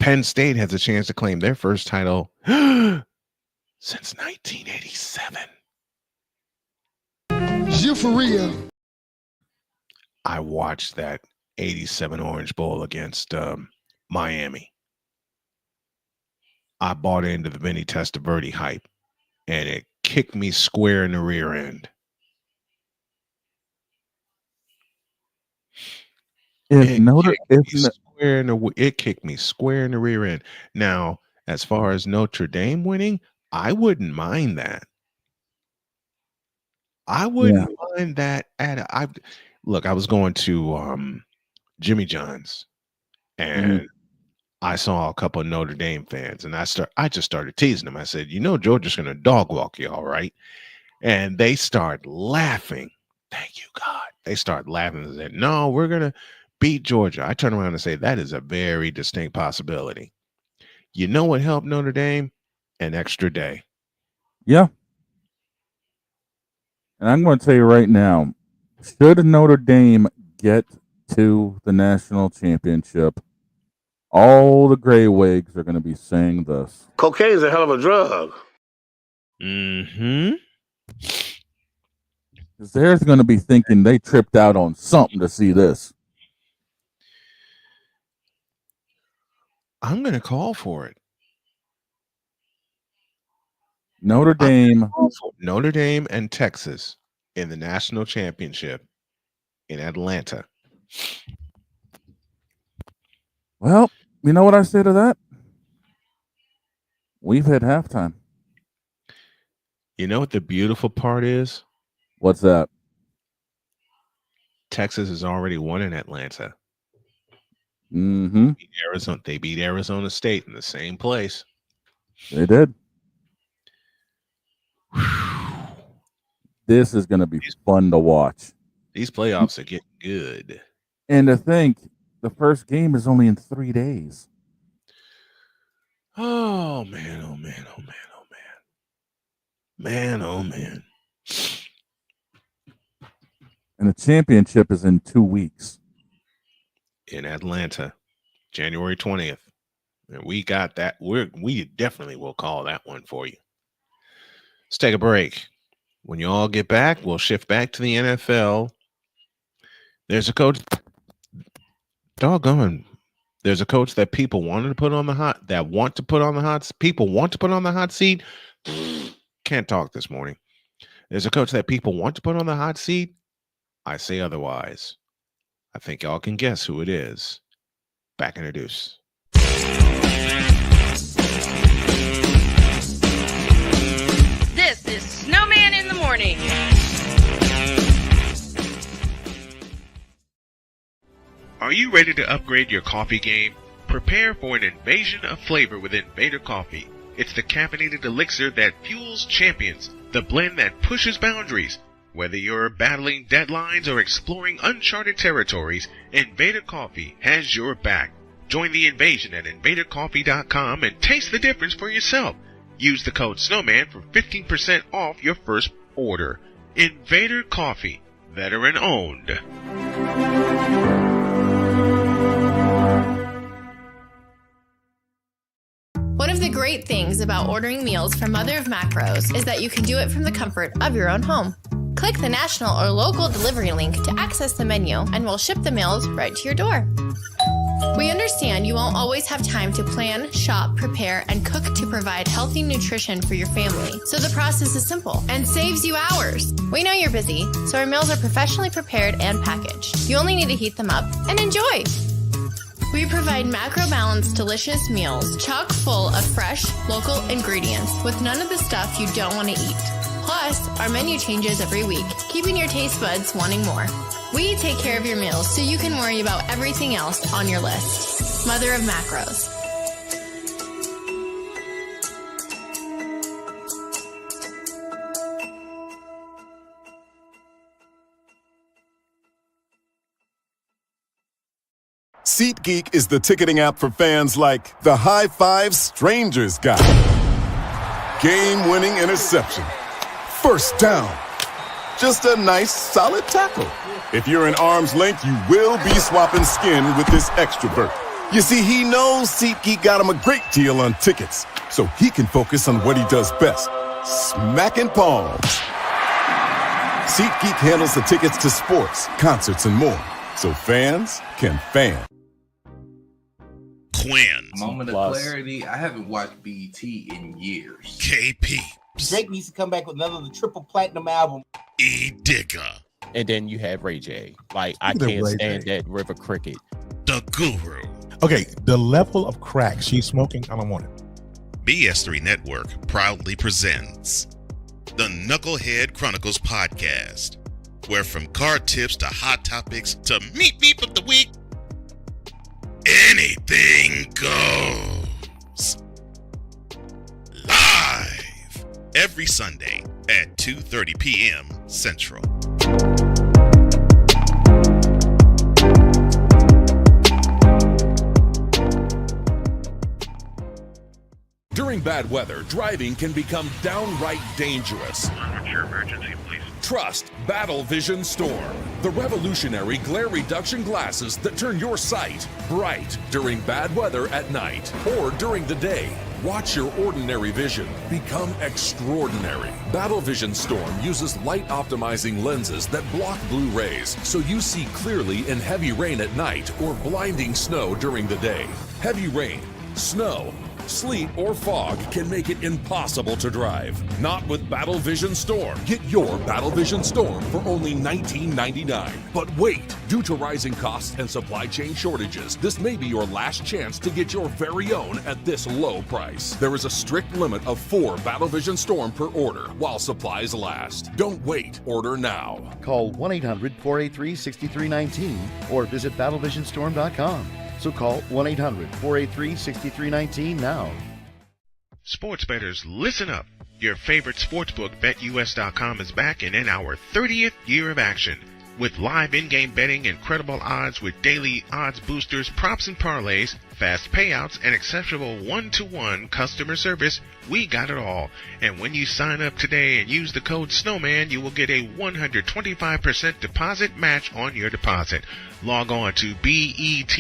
Penn State has a chance to claim their first title since 1987. You for real? I watched that 87 Orange Bowl against Miami. I bought into the Vinny Testaverde hype, and it kicked me square in the rear end. It kicked me square in the rear end. Now, as far as Notre Dame winning, I wouldn't mind that. I wouldn't mind that. I was going to Jimmy John's, and I saw a couple of Notre Dame fans, and I just started teasing them. I said, Georgia's going to dog walk you, all right? And they start laughing. Thank you, God. They start laughing and said, no, we're going to beat Georgia. I turn around and say, that is a very distinct possibility. You know what helped Notre Dame? An extra day. Yeah. And I'm going to tell you right now, should Notre Dame get to the national championship, all the gray wigs are going to be saying this. Cocaine's a hell of a drug. Mm-hmm. Because they're going to be thinking they tripped out on something to see this. I'm going to call for it. Notre Dame and Texas in the national championship in Atlanta. Well, you know what I say to that? We've hit halftime. You know what the beautiful part is? What's that? Texas has already won in Atlanta. Mm-hmm. They beat Arizona State in the same place. They did. This is going to be fun to watch. These playoffs are getting good. And to think, the first game is only in 3 days. Oh, man, oh, man, oh, man, oh, man. Man, oh, man. And the championship is in 2 weeks. In Atlanta, January 20th. And we got that. We definitely will call that one for you. Let's take a break. When you all get back, we'll shift back to the NFL. There's a coach. Doggone. There's a coach that people wanted to put on the hot. People want to put on the hot seat. Can't talk this morning. There's a coach that people want to put on the hot seat. I say otherwise. I think y'all can guess who it is. Back in the deuce. This is Snowman in the morning. Are you ready to upgrade your coffee game? Prepare for an invasion of flavor with Invader Coffee. It's the caffeinated elixir that fuels champions, the blend that pushes boundaries. Whether you're battling deadlines or exploring uncharted territories, Invader Coffee has your back. Join the invasion at invadercoffee.com and taste the difference for yourself. Use the code Snowman for 15% off your first order. Invader Coffee, veteran owned. One of the great things about ordering meals from Mother of Macros is that you can do it from the comfort of your own home. Click the national or local delivery link to access the menu, and we'll ship the meals right to your door. We understand you won't always have time to plan, shop, prepare, and cook to provide healthy nutrition for your family, so the process is simple and saves you hours. We know you're busy, so our meals are professionally prepared and packaged. You only need to heat them up and enjoy. We provide macro-balanced, delicious meals chock full of fresh, local ingredients with none of the stuff you don't want to eat. Plus, our menu changes every week, keeping your taste buds wanting more. We take care of your meals so you can worry about everything else on your list. Mother of Macros. SeatGeek is the ticketing app for fans like the High Five Strangers guy. Game-winning interception. First down. Just a nice, solid tackle. If you're in arm's length, you will be swapping skin with this extrovert. You see, he knows SeatGeek got him a great deal on tickets, so he can focus on what he does best, smacking palms. SeatGeek handles the tickets to sports, concerts, and more, so fans can fan. Quinn. Moment of clarity. I haven't watched BET in years. KP. Drake needs to come back with another triple platinum album. E. Digger. And then you have Ray J. Like, I can't stand that River Cricket. The Guru. Okay, the level of crack she's smoking, I don't want it. BS3 Network proudly presents the Knucklehead Chronicles podcast, where from card tips to hot topics to meep of the week, anything goes. Live every Sunday at 2:30 p.m. Central. During bad weather, driving can become downright dangerous. What's your emergency, please? Trust Battle Vision Storm, the revolutionary glare reduction glasses that turn your sight bright during bad weather at night or during the day. Watch your ordinary vision become extraordinary. Battle Vision Storm uses light optimizing lenses that block blue rays so you see clearly in heavy rain at night or blinding snow during the day. Heavy rain, snow, sleet, or fog can make it impossible to drive. Not with Battle Vision Storm. Get your Battle Vision Storm for only $19.99. But wait, due to rising costs and supply chain shortages, this may be your last chance to get your very own at this low price. There is a strict limit of 4 Battle Vision Storm per order while supplies last. Don't wait, order now. Call 1-800-483-6319 or visit battlevisionstorm.com. So call 1-800-483-6319 now. Sports bettors, listen up. Your favorite sportsbook, BetUS.com, is back and in our 30th year of action. With live in-game betting, incredible odds with daily odds boosters, props and parlays, fast payouts, and exceptional one-to-one customer service, we got it all. And when you sign up today and use the code Snowman, you will get a 125% deposit match on your deposit. Log on to betus.com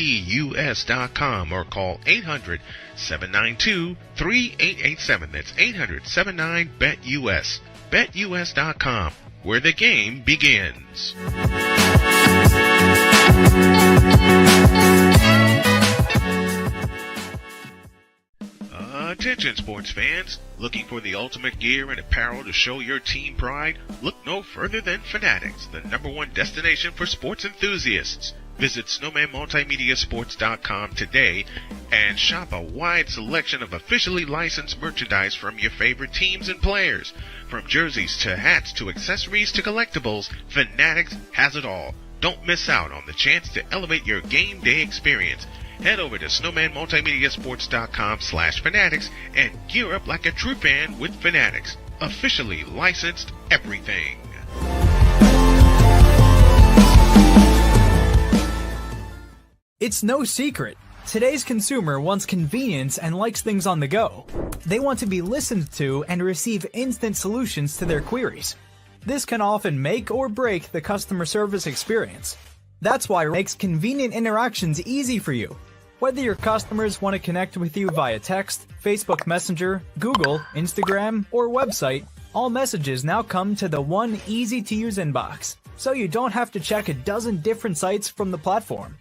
or call 800-792-3887. That's 800-79-BET-US. BetUS.com, where the game begins. Attention sports fans, looking for the ultimate gear and apparel to show your team pride? Look no further than Fanatics, the #1 destination for sports enthusiasts. Visit snowmanmultimediasports.com today and shop a wide selection of officially licensed merchandise from your favorite teams and players. From jerseys to hats to accessories to collectibles, Fanatics has it all. Don't miss out on the chance to elevate your game day experience. Head over to snowmanmultimediasports.com/fanatics and gear up like a true fan with Fanatics. Officially licensed everything. It's no secret. Today's consumer wants convenience and likes things on the go. They want to be listened to and receive instant solutions to their queries. This can often make or break the customer service experience. That's why it makes convenient interactions easy for you. Whether your customers want to connect with you via text, Facebook Messenger, Google, Instagram, or website, all messages now come to the one easy-to-use inbox, so you don't have to check a dozen different sites from the platform.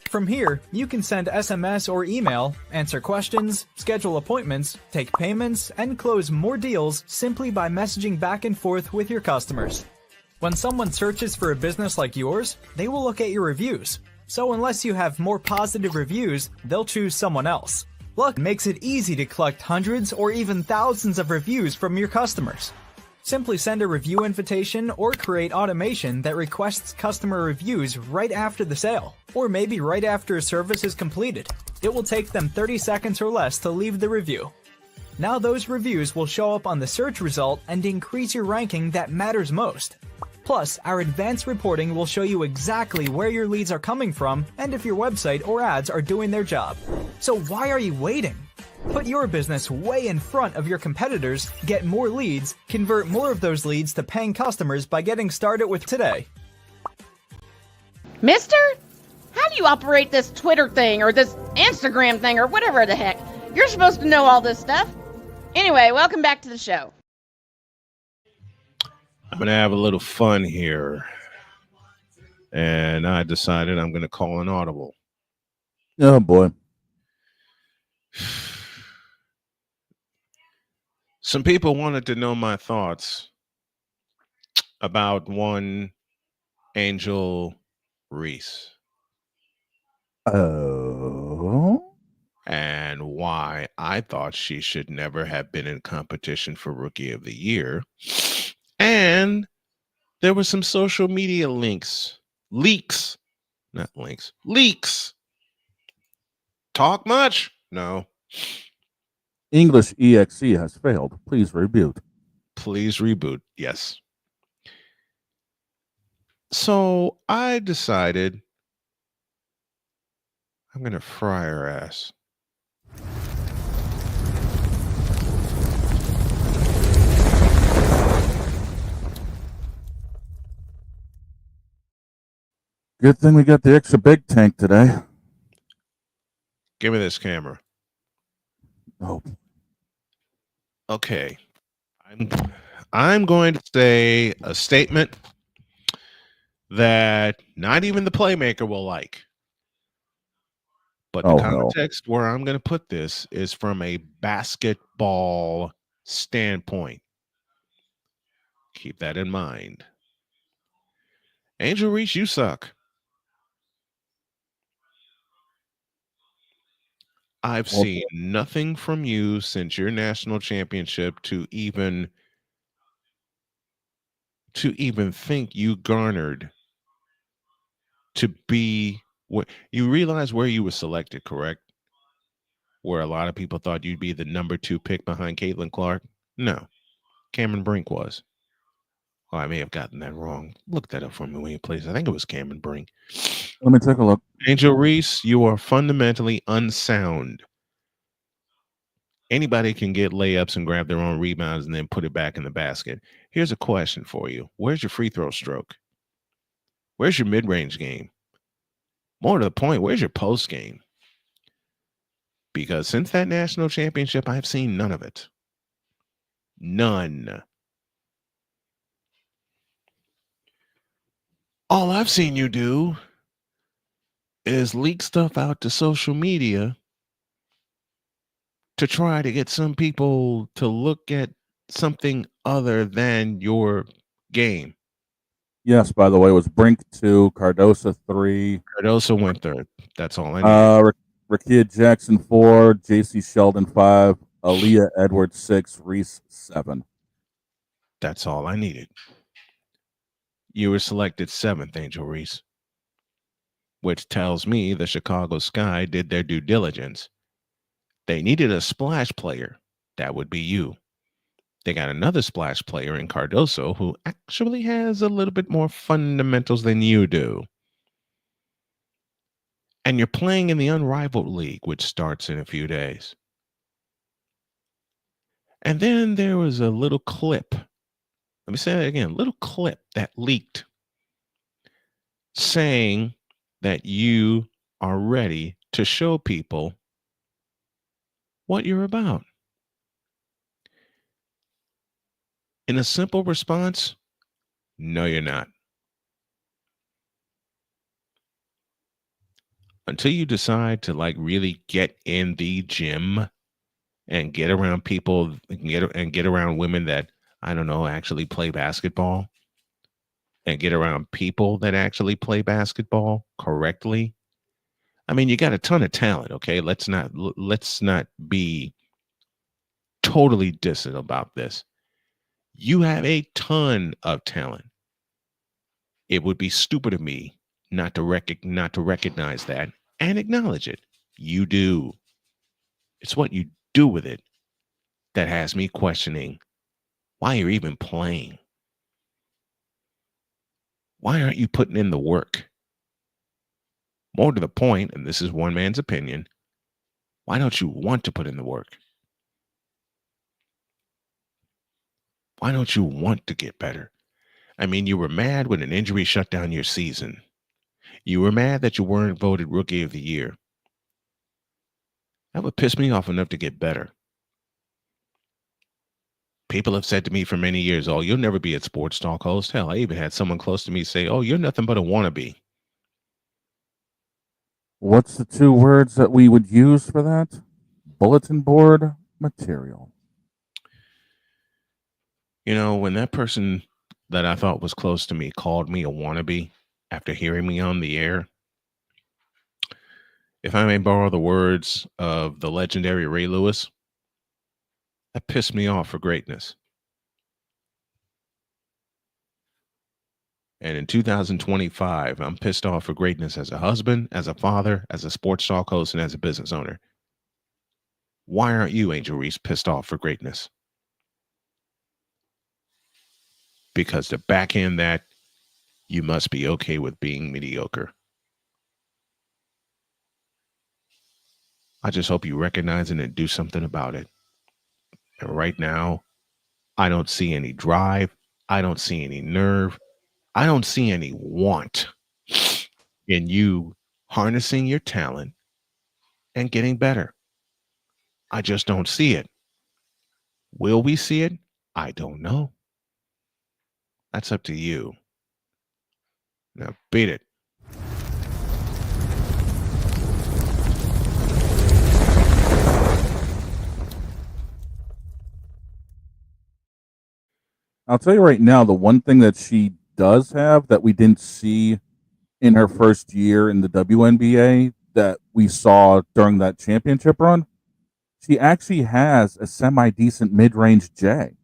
From here, you can send SMS or email, answer questions, schedule appointments, take payments, and close more deals simply by messaging back and forth with your customers. When someone searches for a business like yours, they will look at your reviews. So unless you have more positive reviews, they'll choose someone else. Luck makes it easy to collect hundreds or even thousands of reviews from your customers. Simply send a review invitation or create automation that requests customer reviews right after the sale, or maybe right after a service is completed. It will take them 30 seconds or less to leave the review. Now those reviews will show up on the search result and increase your ranking that matters most. Plus, our advanced reporting will show you exactly where your leads are coming from and if your website or ads are doing their job. So why are you waiting? Put your business way in front of your competitors, get more leads, convert more of those leads to paying customers by getting started with today. Mister? How do you operate this Twitter thing or this Instagram thing or whatever the heck? You're supposed to know all this stuff. Anyway, welcome back to the show. I'm going to have a little fun here. And I decided I'm going to call an audible. Oh, boy. Some people wanted to know my thoughts about one Angel Reese. Oh. And why I thought she should never have been in competition for Rookie of the Year. And there were some social media leaks. Talk much? No. English EXE has failed. Please reboot. Yes. So I decided I'm going to fry her ass. Good thing we got the extra big tank today. Give me this camera. Oh. Okay. I'm going to say a statement that not even the playmaker will like. But the context where I'm going to put this is from a basketball standpoint. Keep that in mind. Angel Reese, you suck. I've seen nothing from you since your national championship to even think you garnered to be what you realize where you were selected, correct? Where a lot of people thought you'd be the number 2 pick behind Caitlin Clark. No, Cameron Brink was. Oh, I may have gotten that wrong. Look that up for me, please. I think it was Cameron Brink. Let me take a look. Angel Reese, you are fundamentally unsound. Anybody can get layups and grab their own rebounds and then put it back in the basket. Here's a question for you. Where's your free throw stroke? Where's your mid-range game? More to the point, where's your post game? Because since that national championship, I've seen none of it. None. All I've seen you do is leak stuff out to social media to try to get some people to look at something other than your game. Yes, by the way, it was Brink 2, Cardoso 3. Cardoso went 3rd. That's all I need. Rakia Jackson 4, JC Sheldon 5, Aaliyah Edwards 6, Reese 7. That's all I needed. You were selected 7th, Angel Reese, which tells me the Chicago Sky did their due diligence. They needed a splash player. That would be you. They got another splash player in Cardoso who actually has a little bit more fundamentals than you do. And you're playing in the Unrivaled League, which starts in a few days. And then there was a little clip. Let me say that again. Little clip that leaked saying that you are ready to show people what you're about. In a simple response, no, you're not. Until you decide to really get in the gym and get around people and get around women that, I don't know, actually play basketball and get around people that actually play basketball correctly. I mean, you got a ton of talent, okay? Let's not be totally distant about this. You have a ton of talent. It would be stupid of me not to recognize that and acknowledge it. You do. It's what you do with it that has me questioning why you're even playing. Why aren't you putting in the work? More to the point, and this is one man's opinion, why don't you want to put in the work? Why don't you want to get better? I mean, you were mad when an injury shut down your season. You were mad that you weren't voted Rookie of the Year. That would piss me off enough to get better. People have said to me for many years, oh, you'll never be a sports talk host. Hell, I even had someone close to me say, oh, you're nothing but a wannabe. What's the 2 words that we would use for that? Bulletin board material. You know, when that person that I thought was close to me called me a wannabe after hearing me on the air, if I may borrow the words of the legendary Ray Lewis, that pissed me off for greatness. And in 2025, I'm pissed off for greatness as a husband, as a father, as a sports talk host, and as a business owner. Why aren't you, Angel Reese, pissed off for greatness? Because to backhand that, you must be okay with being mediocre. I just hope you recognize it and do something about it. And right now, I don't see any drive. I don't see any nerve. I don't see any want in you harnessing your talent and getting better. I just don't see it. Will we see it? I don't know. That's up to you. Now beat it. I'll tell you right now, the one thing that she does have that we didn't see in her first year in the WNBA that we saw during that championship run, she actually has a semi-decent mid-range J.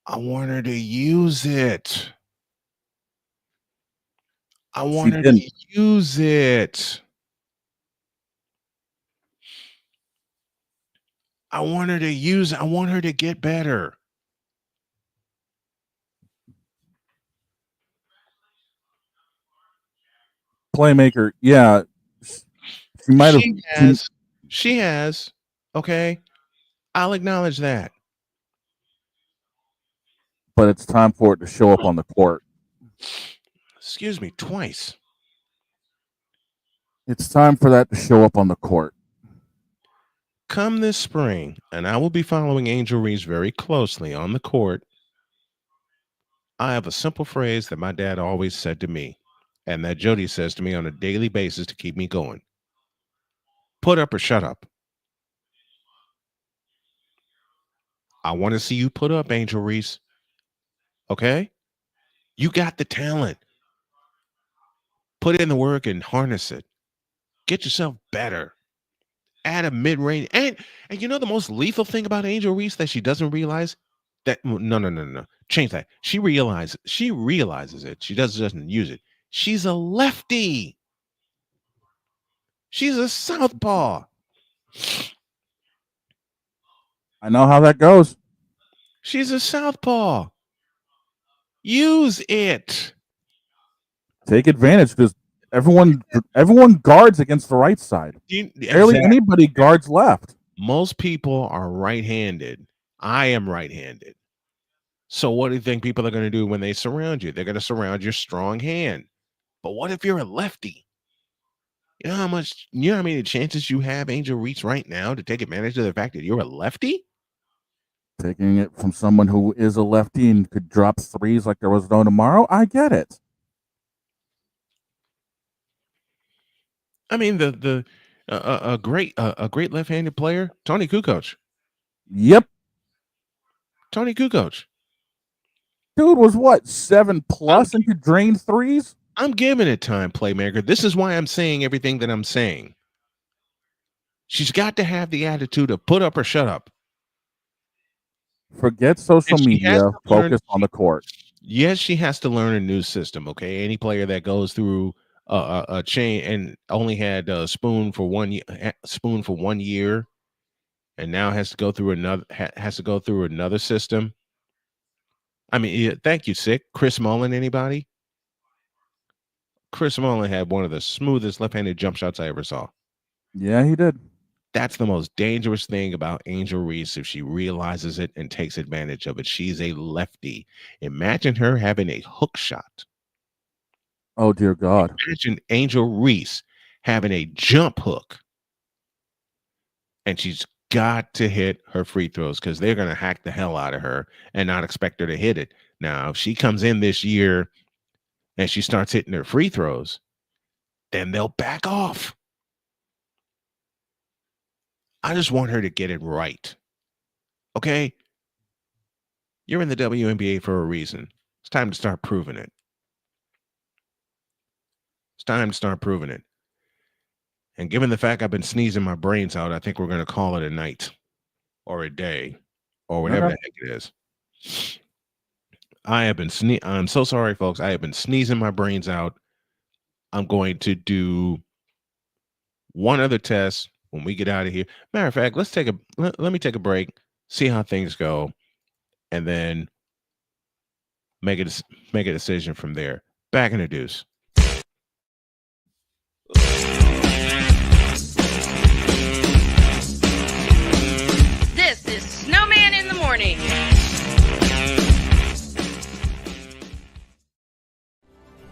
I want her to use it. I want her to use it. I want her to use it. I want her to get better. Playmaker, yeah. She might have. She has. Okay. I'll acknowledge that. But it's time for it to show up on the court. Excuse me, twice. It's time for that to show up on the court. Come this spring, and I will be following Angel Reese very closely on the court. I have a simple phrase that my dad always said to me, and that Jody says to me on a daily basis to keep me going. Put up or shut up. I want to see you put up, Angel Reese. Okay? You got the talent. Put in the work and harness it. Get yourself better. Add a mid-range. And you know the most lethal thing about Angel Reese that she doesn't realize? That no. Change that. She realizes it. She doesn't use it. She's a lefty. She's a southpaw. I know how that goes. She's a southpaw. Use it. Take advantage because everyone guards against the right side. Barely anybody guards left. Most people are right-handed. I am right-handed. So what do you think people are going to do when they surround you? They're going to surround your strong hand. But what if you're a lefty? You know how many chances you have, Angel Reese, right now to take advantage of the fact that you're a lefty? Taking it from someone who is a lefty and could drop threes like there was no tomorrow, I get it. I mean, a great left-handed player, Tony Kukoc. Yep. Tony Kukoc. Dude was what, 7+ and could drain threes? I'm giving it time, playmaker. This is why I'm saying everything that I'm saying. She's got to have the attitude of put up or shut up. Forget social media. Focus on the court. Yes, she has to learn a new system. Okay, any player that goes through a chain and only had a spoon for 1 year, and now has to go through another system. I mean, thank you, Sick. Chris Mullin, anybody? Chris Mullin had one of the smoothest left-handed jump shots I ever saw. Yeah, he did. That's the most dangerous thing about Angel Reese if she realizes it and takes advantage of it. She's a lefty. Imagine her having a hook shot. Oh, dear God. Imagine Angel Reese having a jump hook. And she's got to hit her free throws because they're going to hack the hell out of her and not expect her to hit it. Now, if she comes in this year and she starts hitting her free throws, then they'll back off. I just want her to get it right. Okay? You're in the WNBA for a reason. It's time to start proving it. It's time to start proving it. And given the fact I've been sneezing my brains out, I think we're going to call it a night or a day or whatever the heck it is. I'm so sorry, folks. I have been sneezing my brains out. I'm going to do one other test when we get out of here. Matter of fact, let me take a break, see how things go, and then make a decision from there. Back in the deuce. This is Snowman in the morning.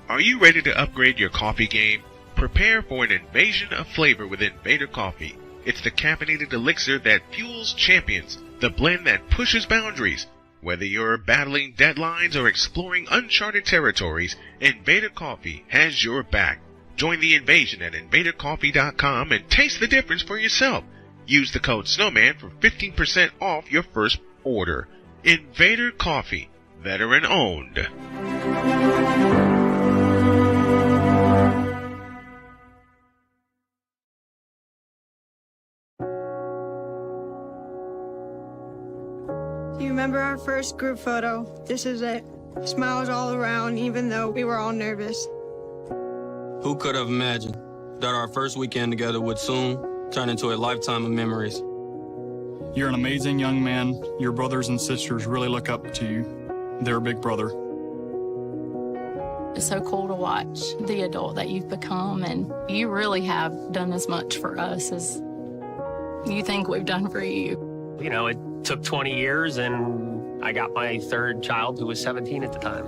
Are you ready to upgrade your coffee game? Prepare for an invasion of flavor with Invader Coffee. It's the caffeinated elixir that fuels champions, the blend that pushes boundaries. Whether you're battling deadlines or exploring uncharted territories, Invader Coffee has your back. Join the invasion at invadercoffee.com and taste the difference for yourself. Use the code Snowman for 15% off your first order. Invader Coffee, veteran owned. Do you remember our first group photo? This is it. Smiles all around, even though we were all nervous. Who could have imagined that our first weekend together would soon turn into a lifetime of memories? You're an amazing young man. Your brothers and sisters really look up to you. They're a big brother. It's so cool to watch the adult that you've become, and you really have done as much for us as you think we've done for you. You know, it took 20 years, and I got my third child who was 17 at the time.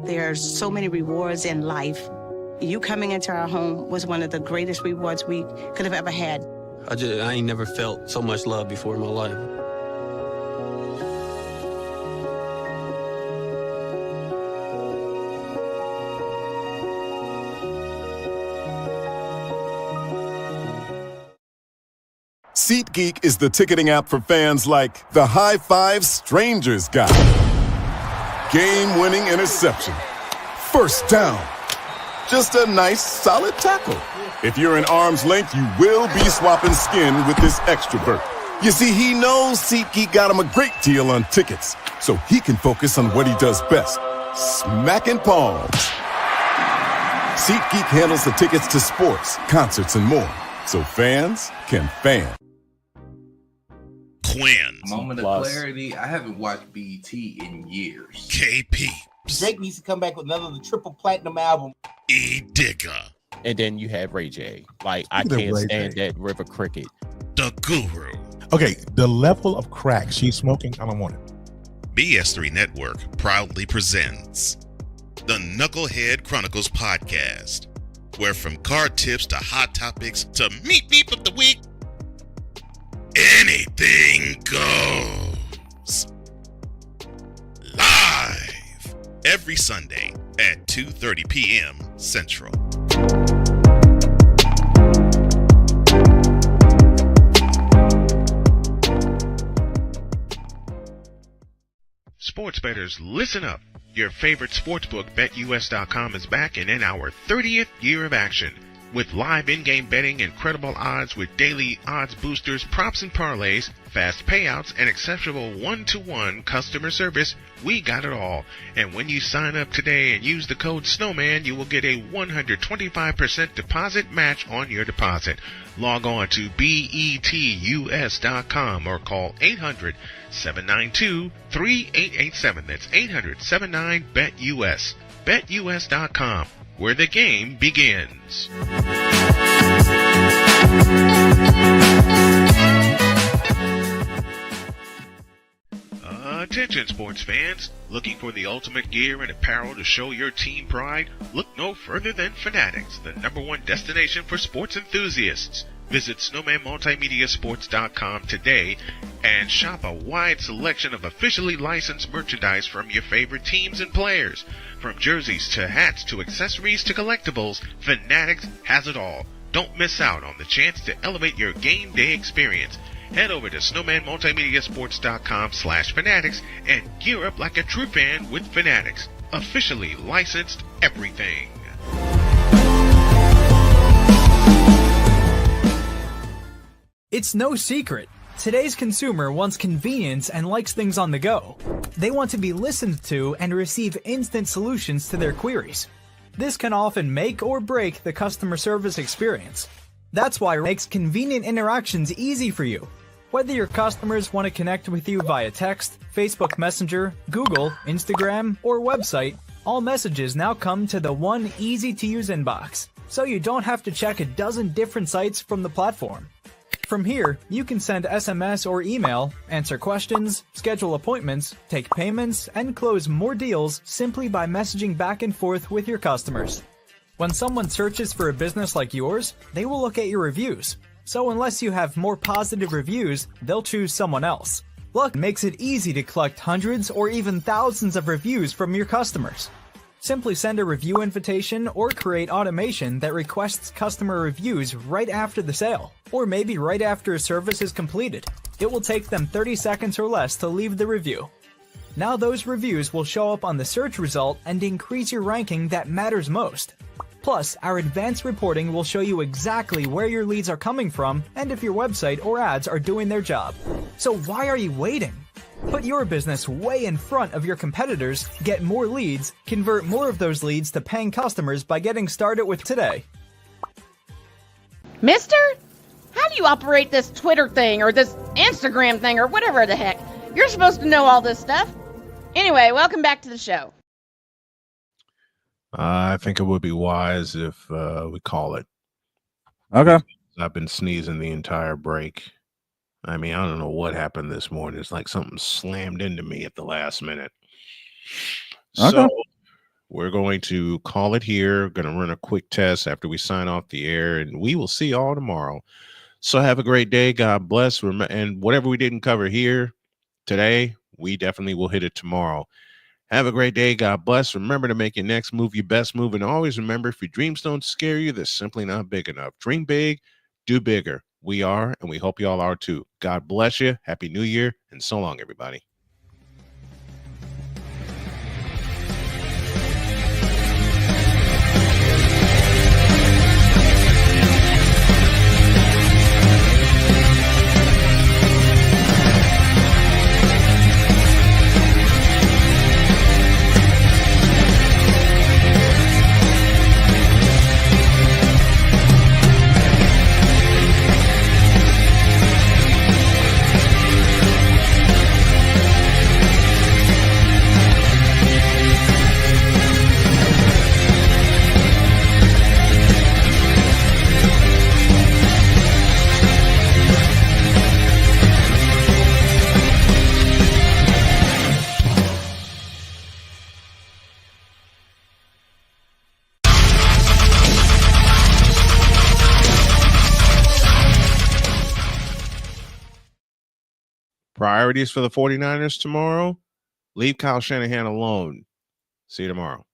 There are so many rewards in life. You coming into our home was one of the greatest rewards we could have ever had. I ain't never felt so much love before in my life. SeatGeek is the ticketing app for fans like the High Five Strangers guy. Game-winning interception. First down. Just a nice, solid tackle. If you're in arm's length, you will be swapping skin with this extrovert. You see, he knows SeatGeek got him a great deal on tickets, so he can focus on what he does best, smacking palms. SeatGeek handles the tickets to sports, concerts, and more, so fans can fan. Quinn. Moment of clarity. I haven't watched BT in years. KP. Drake needs to come back with another triple platinum album. E. Digger. And then you have Ray J. Like, I can't stand that River Cricket. The Guru. Okay, the level of crack she's smoking, I don't want it. BS3 Network proudly presents the Knucklehead Chronicles podcast, where from card tips to hot topics to meat beef of the week, anything goes. Live every Sunday at 2:30 p.m. Central. Sports bettors, listen up. Your favorite sportsbook, BetUS.com, is back and in our 30th year of action. With live in-game betting, incredible odds with daily odds boosters, props and parlays, fast payouts, and exceptional one-to-one customer service, we got it all. And when you sign up today and use the code Snowman, you will get a 125% deposit match on your deposit. Log on to betus.com or call 800-792-3887. That's 800-79-BET-US. BetUS.com, where the game begins. Attention sports fans, looking for the ultimate gear and apparel to show your team pride? Look no further than Fanatics, the #1 destination for sports enthusiasts. Visit snowmanmultimediasports.com today and shop a wide selection of officially licensed merchandise from your favorite teams and players. From jerseys to hats to accessories to collectibles, Fanatics has it all. Don't miss out on the chance to elevate your game day experience. Head over to snowmanmultimediasports.com/fanatics and gear up like a true fan with Fanatics. Officially licensed everything. It's no secret. Today's consumer wants convenience and likes things on the go. They want to be listened to and receive instant solutions to their queries. This can often make or break the customer service experience. That's why it makes convenient interactions easy for you. Whether your customers want to connect with you via text, Facebook Messenger, Google, Instagram, or website, all messages now come to the one easy-to-use inbox, so you don't have to check a dozen different sites from the platform. From here, you can send SMS or email, answer questions, schedule appointments, take payments, and close more deals simply by messaging back and forth with your customers. When someone searches for a business like yours, they will look at your reviews. So unless you have more positive reviews, they'll choose someone else. Luck makes it easy to collect hundreds or even thousands of reviews from your customers. Simply send a review invitation or create automation that requests customer reviews right after the sale, or maybe right after a service is completed. It will take them 30 seconds or less to leave the review. Now those reviews will show up on the search result and increase your ranking that matters most. Plus, our advanced reporting will show you exactly where your leads are coming from and if your website or ads are doing their job. So why are you waiting? Put your business way in front of your competitors, get more leads, convert more of those leads to paying customers by getting started with today. Mister, how do you operate this Twitter thing or this Instagram thing or whatever the heck? You're supposed to know all this stuff. Anyway, welcome back to the show. I think it would be wise if we call it. Okay. I've been sneezing the entire break. I mean, I don't know what happened this morning. It's like something slammed into me at the last minute. Okay. So we're going to call it here. Going to run a quick test after we sign off the air, and we will see you all tomorrow. So have a great day. God bless. And whatever we didn't cover here today, we definitely will hit it tomorrow. Have a great day. God bless. Remember to make your next move your best move. And always remember, if your dreams don't scare you, they're simply not big enough. Dream big, do bigger. We are, and we hope you all are too. God bless you. Happy New Year, and so long, everybody. Priorities for the 49ers tomorrow. Leave Kyle Shanahan alone. See you tomorrow.